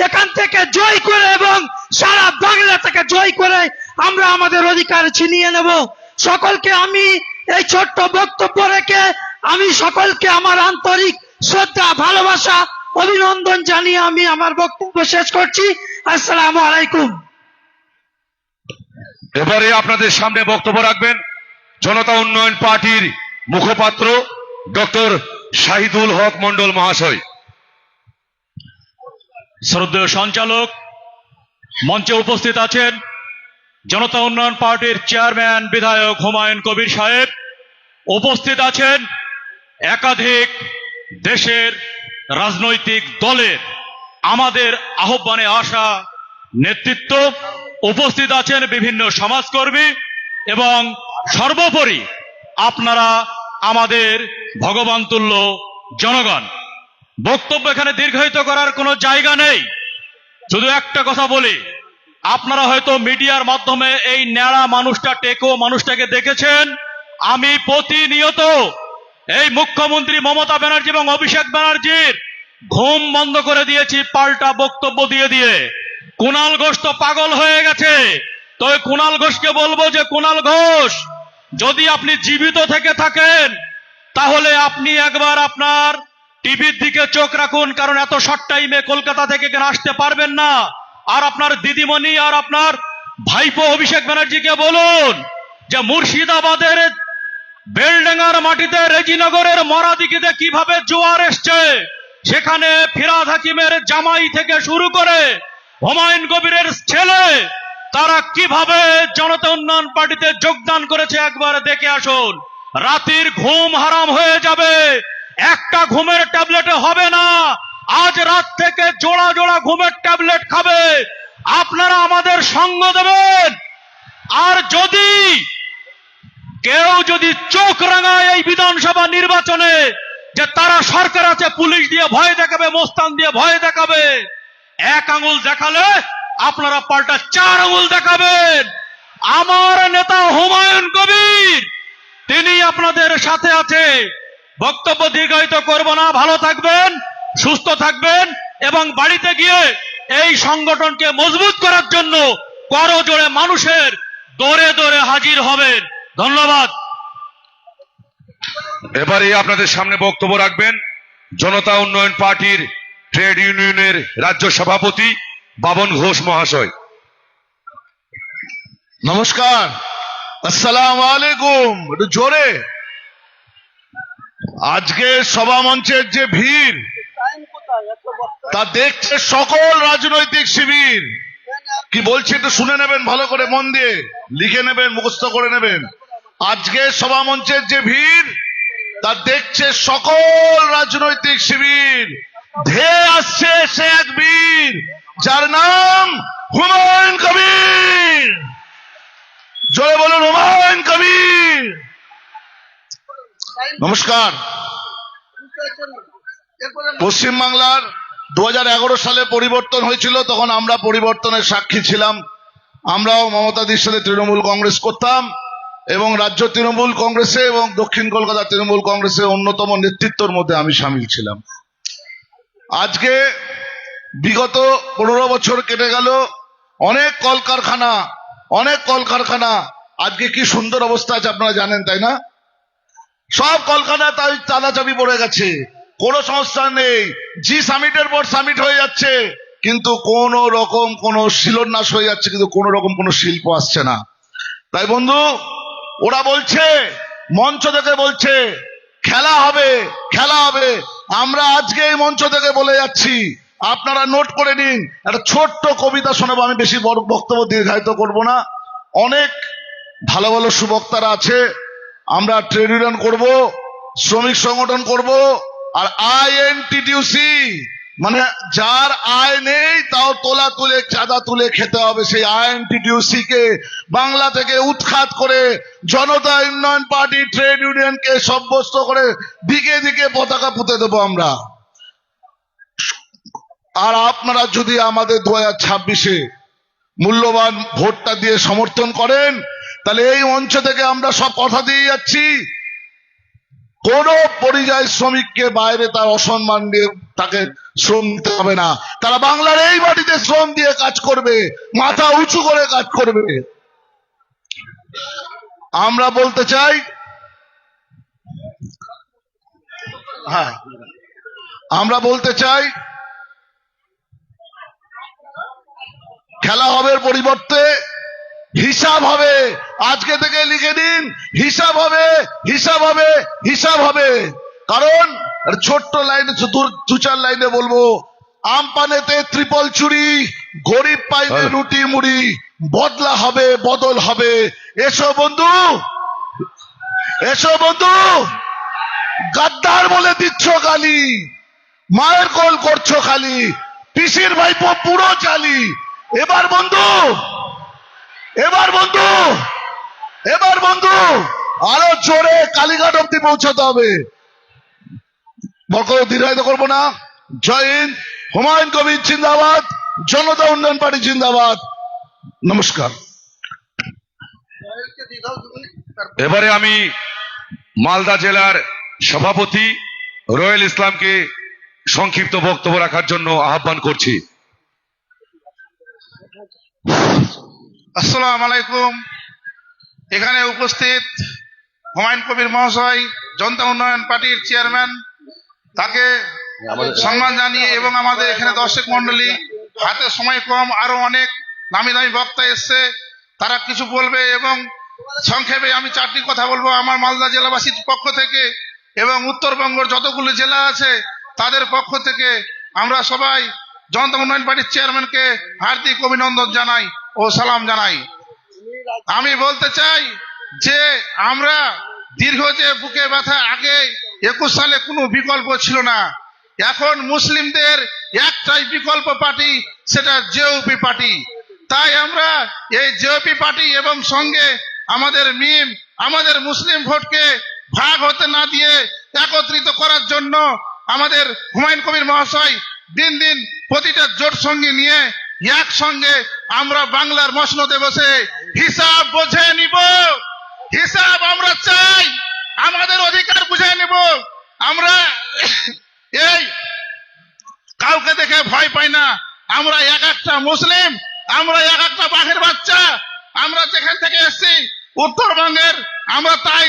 এখান থেকে জয় করে এবং সারা বাংলা থেকে জয় করে আমরা আমাদের অধিকার ছিনিয়ে নেব। সকলকে আমি এই ছোট্ট বক্তব্য রেখে আমি সকলকে আমার আন্তরিক শ্রদ্ধা, ভালোবাসা, অভিনন্দন জানিয়ে আমি আমার বক্তব্য শেষ করছি। আসসালামু আলাইকুম। এবারে আপনাদের সামনে বক্তব্য রাখবেন জনতা উন্নয়ন পার্টির মুখপাত্র ডক্টর শাহিদুল হক মন্ডল মহাশয়। শ্রদ্ধেয় সঞ্চালক, মঞ্চে উপস্থিত আছেন জনতা উন্নয়ন পার্টির চেয়ারম্যান বিধায়ক হুমায়ুন কবির সাহেব, উপস্থিত আছেন একাধিক দেশের রাজনৈতিক দলের আমাদের আহ্বানে আসা নেতৃত্ব, উপস্থিত আছেন বিভিন্ন সমাজকর্মী এবং সর্বোপরি আপনারা আমাদের ভগবান তুল্য জনগণ। বক্তব্য এখানে দীর্ঘায়িত করার কোনো জায়গা নেই, শুধু একটা কথা বলি, আপনারা হয়তো মিডিয়ার মাধ্যমে এই ন্যাড়া মানুষটা টেকো মানুষটাকে দেখেছেন। আমি প্রতিনিয়ত এই মুখ্যমন্ত্রী মমতা ব্যানার্জি এবং অভিষেক ব্যানার্জির ঘুম বন্ধ করে দিয়েছি পাল্টা বক্তব্য দিয়ে দিয়ে। কুণাল ঘোষ তো পাগল হয়ে গেছে। তো ওই কুণাল ঘোষকে বলবো যে কুণাল ঘোষ, যদি আপনি জীবিত থেকে থাকেন তাহলে আপনি একবার আপনার টিভির দিকে চোখ রাখুন, কারণ এত শর্ট টাইমে কলকাতা থেকে কেন আসতে পারবেন না। আর আপনার দিদিমণি আর আপনার ভাইপো অভিষেক ব্যানার্জিকে বলুন যে মুর্শিদাবাদের বেলডাঙ্গার মাটিতে রেজিনগরের মরাদিঘিতে কিভাবে জোয়ার এসছে, সেখানে ফিরহাদ হাকিমের জামাই থেকে শুরু করে হুমায়ুন কবিরের ছেলে তারা কিভাবে জনতা উন্নয়ন পার্টিতে যোগদান করেছে একবার দেখে আসুন। রাতের ঘুম হারাম হয়ে যাবে, একটা ঘুমের ট্যাবলেটে হবে না। আজ রাত থেকে জোড়া জোড়া ঘুমের ট্যাবলেট খাবে। আপনারা আমাদের সঙ্গ দেবেন। আর কেউ যদি চোখ রাঙায় এই বিধানসভা নির্বাচনে যে তারা সরকার আছে, পুলিশ দিয়ে ভয় দেখাবে, মোস্তান দিয়ে ভয় দেখাবে, এক আঙুল দেখালে আপনারা পাল্টা 4 আঙুল দেখাবেন। আমার নেতা হুমায়ুন কবির তিনি আপনাদের সাথে আছে। বক্তব্য দীর্ঘায়িত করব না, ভালো থাকবেন, সুস্থ থাকবেন এবং বাড়িতে গিয়ে এই সংগঠনকে মজবুত করার জন্য করজোড়ে মানুষের দরে দরে হাজির হবেন। ধন্যবাদ। এবারে আপনাদের সামনে বক্তব্য রাখবেন জনতা উন্নয়ন পার্টির ট্রেড ইউনিয়নের রাজ্য সভাপতি বাবন ঘোষ মহাশয়। নমস্কার, আসসালামু আলাইকুম। একটু জোরে। আজকে সভা মঞ্চের যে ভিড় তা দেখছে সকল রাজনৈতিক শিবির। কি বলছি একটু শুনে নেবেন, ভালো করে মন দিয়ে লিখে নেবেন, মুখস্থ করে নেবেন। আজকে সভা মঞ্চের যে ভিড় তা দেখছে সকল রাজনৈতিক শিবির। ধেয়ে আসছে সে এক বীর যার নাম হুমায়ুন কবির। জোরে বলুন হুমায়ুন কবির। নমস্কার। পশ্চিমবাংলার 2011 সালে পরিবর্তন হয়েছিল, তখন আমরা পরিবর্তনের সাক্ষী ছিলাম। আমরাও মমতাদির সাথে তৃণমূল কংগ্রেস করতাম এবং রাজ্য তৃণমূল কংগ্রেসে এবং দক্ষিণ কলকাতা তৃণমূল কংগ্রেসের অন্যতম নেতৃত্বের মধ্যে আমি সামিল ছিলাম। আজকে বিগত 15 বছর কেটে গেল, অনেক কলকারখানা আজকে কি সুন্দর অবস্থা আছে আপনারা জানেন, তাই না? সব কলকাতা তাই চাঁদাচাবি পড়ে গেছে, কোনো সংস্থা নেই। জি সামিটের পর সামিট হয়ে যাচ্ছে, কিন্তু কোন রকম কোন শিলান্যাস হয়ে যাচ্ছে, কিন্তু কোন রকম কোন শিল্প আসছে না। তাই বন্ধু, ওরা বলছে, মঞ্চ থেকে বলছে খেলা হবে। আমরা আজকে এই মঞ্চ থেকে বলে যাচ্ছি, আপনারা নোট করে নিন। একটা ছোট্ট কবিতা শোনাবো, আমি বেশি বড় বক্তব্য দীর্ঘায়িত করব না। অনেক ভালো ভালো সুবক্তারা আছে। আমরা ট্রেড ইউনিয়ন করব, শ্রমিক সংগঠন করব, আর আইএনটিটিউসি মানে যার আয় নেই তাও চাঁদা তুলে খেতে হবে, সেই আইএনটিটিউসি কে বাংলা থেকে উৎখাত করে জনতা উন্নয়ন পার্টি ট্রেড ইউনিয়নকে সাব্যস্ত করে দিকে দিকে পতাকা পুঁতে দেবো আমরা। আর আপনারা যদি আমাদের 2026-এ মূল্যবান ভোটটা দিয়ে সমর্থন করেন, তাহলে এই মঞ্চ থেকে আমরা সব কথা দিয়ে যাচ্ছি, কোন পরিযায়ী শ্রমিককে বাইরে তার অসম্মান দিয়ে তাকে শ্রম দিতে হবে না। তারা বাংলার এই মাটিতে শ্রম দিয়ে কাজ করবে, মাথা উঁচু করে কাজ করবে। আমরা বলতে চাই, খেলা হবে পরিবর্তে হিসাব হবে। আজকে থেকে লিখে দিন, হিসাব হবে। কারণ ছোট্ট লাইনে, 2-4 লাইনে বলবো, আমপানেতে ত্রিপল চুরি, গরিব পাইবে রুটি মুড়ি, বদল হবে। এসো বন্ধু, গাদ্দার বলে দিচ্ছ গালি, মায়ের কোল করছো খালি, পিসির ভাইপো পুরো চালি। এবার বন্ধু আরো জোরে কালীঘাট অব্দি পৌঁছাতে হবে। বকর দীর্ঘায়িত করবো না। জয় হিন্দ। হুমায়ুন কবির জিন্দাবাদ, জনতা উন্নয়ন পার্টি জিন্দাবাদ। নমস্কার। এবারে আমি মালদা জেলার সভাপতি রয়েল ইসলামকে সংক্ষিপ্ত বক্তব্য রাখার জন্য আহ্বান করছি। আসসালামু আলাইকুম। এখানে উপস্থিত হুমায়ুন কবির মহাশয়, জনতা উন্নয়ন পার্টির চেয়ারম্যান, তাকে সম্মান জানিয়ে এবং আমাদের এখানে দর্শক মন্ডলী, হাতে সময় কম, আরো অনেক নামি দামি বক্তা এসছে, তারা কিছু বলবে এবং সংক্ষেপে আমি 4টি কথা বলবো আমার মালদা জেলাবাসীর পক্ষ থেকে এবং উত্তরবঙ্গের যতগুলো জেলা আছে তাদের পক্ষ থেকে আমরা সবাই জনতা উন্নয়ন পার্টির চেয়ারম্যানকে হার্দিক অভিনন্দন জানাই ও সালাম জানাই। আমি বলতে চাই যে আমরা দীর্ঘ যে বুকে ব্যথা, আগে 21 সালে কোনো বিকল্প ছিল না, এখন মুসলিমদের একটাই বিকল্প পার্টি, সেটা জেওপি পার্টি। তাই আমরা এই জেওপি পার্টি এবং সঙ্গে আমাদের মিম, আমাদের মুসলিম ভোটকে ভাগ হতে না দিয়ে একত্রিত করার জন্য আমাদের হুমায়ুন কবির মহাশয় দিন দিন প্রতিটা জোট সঙ্গী নিয়ে একসঙ্গে আমরা বাংলার মসনদে বসে হিসাব বুঝে নিব। হিসাব আমরা চাই, আমাদের অধিকার বুঝে নিব। আমরা এই কাউকে দেখে ভয় পাই না, আমরা এক একটা মুসলিম, আমরা এক একটা বাঘের বাচ্চা। আমরা যেখান থেকে এসেছি উত্তরবঙ্গের, আমরা তাই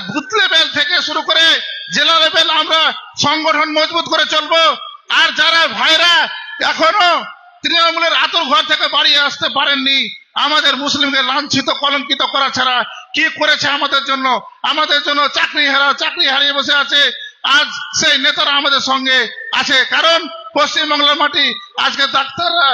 বুথ লেভেল থেকে শুরু করে জেলা লেভেল আমরা সংগঠন মজবুত করে চলবো। আর যারা ভাইরা এখনো তৃণমূলের আতুর ঘর থেকে বাড়ি আসতে পারেননি, আমাদের মুসলিমকে লাঞ্ছিত কলঙ্কিত করা ছাড়া কি করেছে আমাদের জন্য? আমাদের জন্য চাকরি হারিয়ে বসে আছে। আজ সেই নেতারা আমাদের সঙ্গে আছে, কারণ পশ্চিমবাংলার মাটি আজকে ডাক্তাররা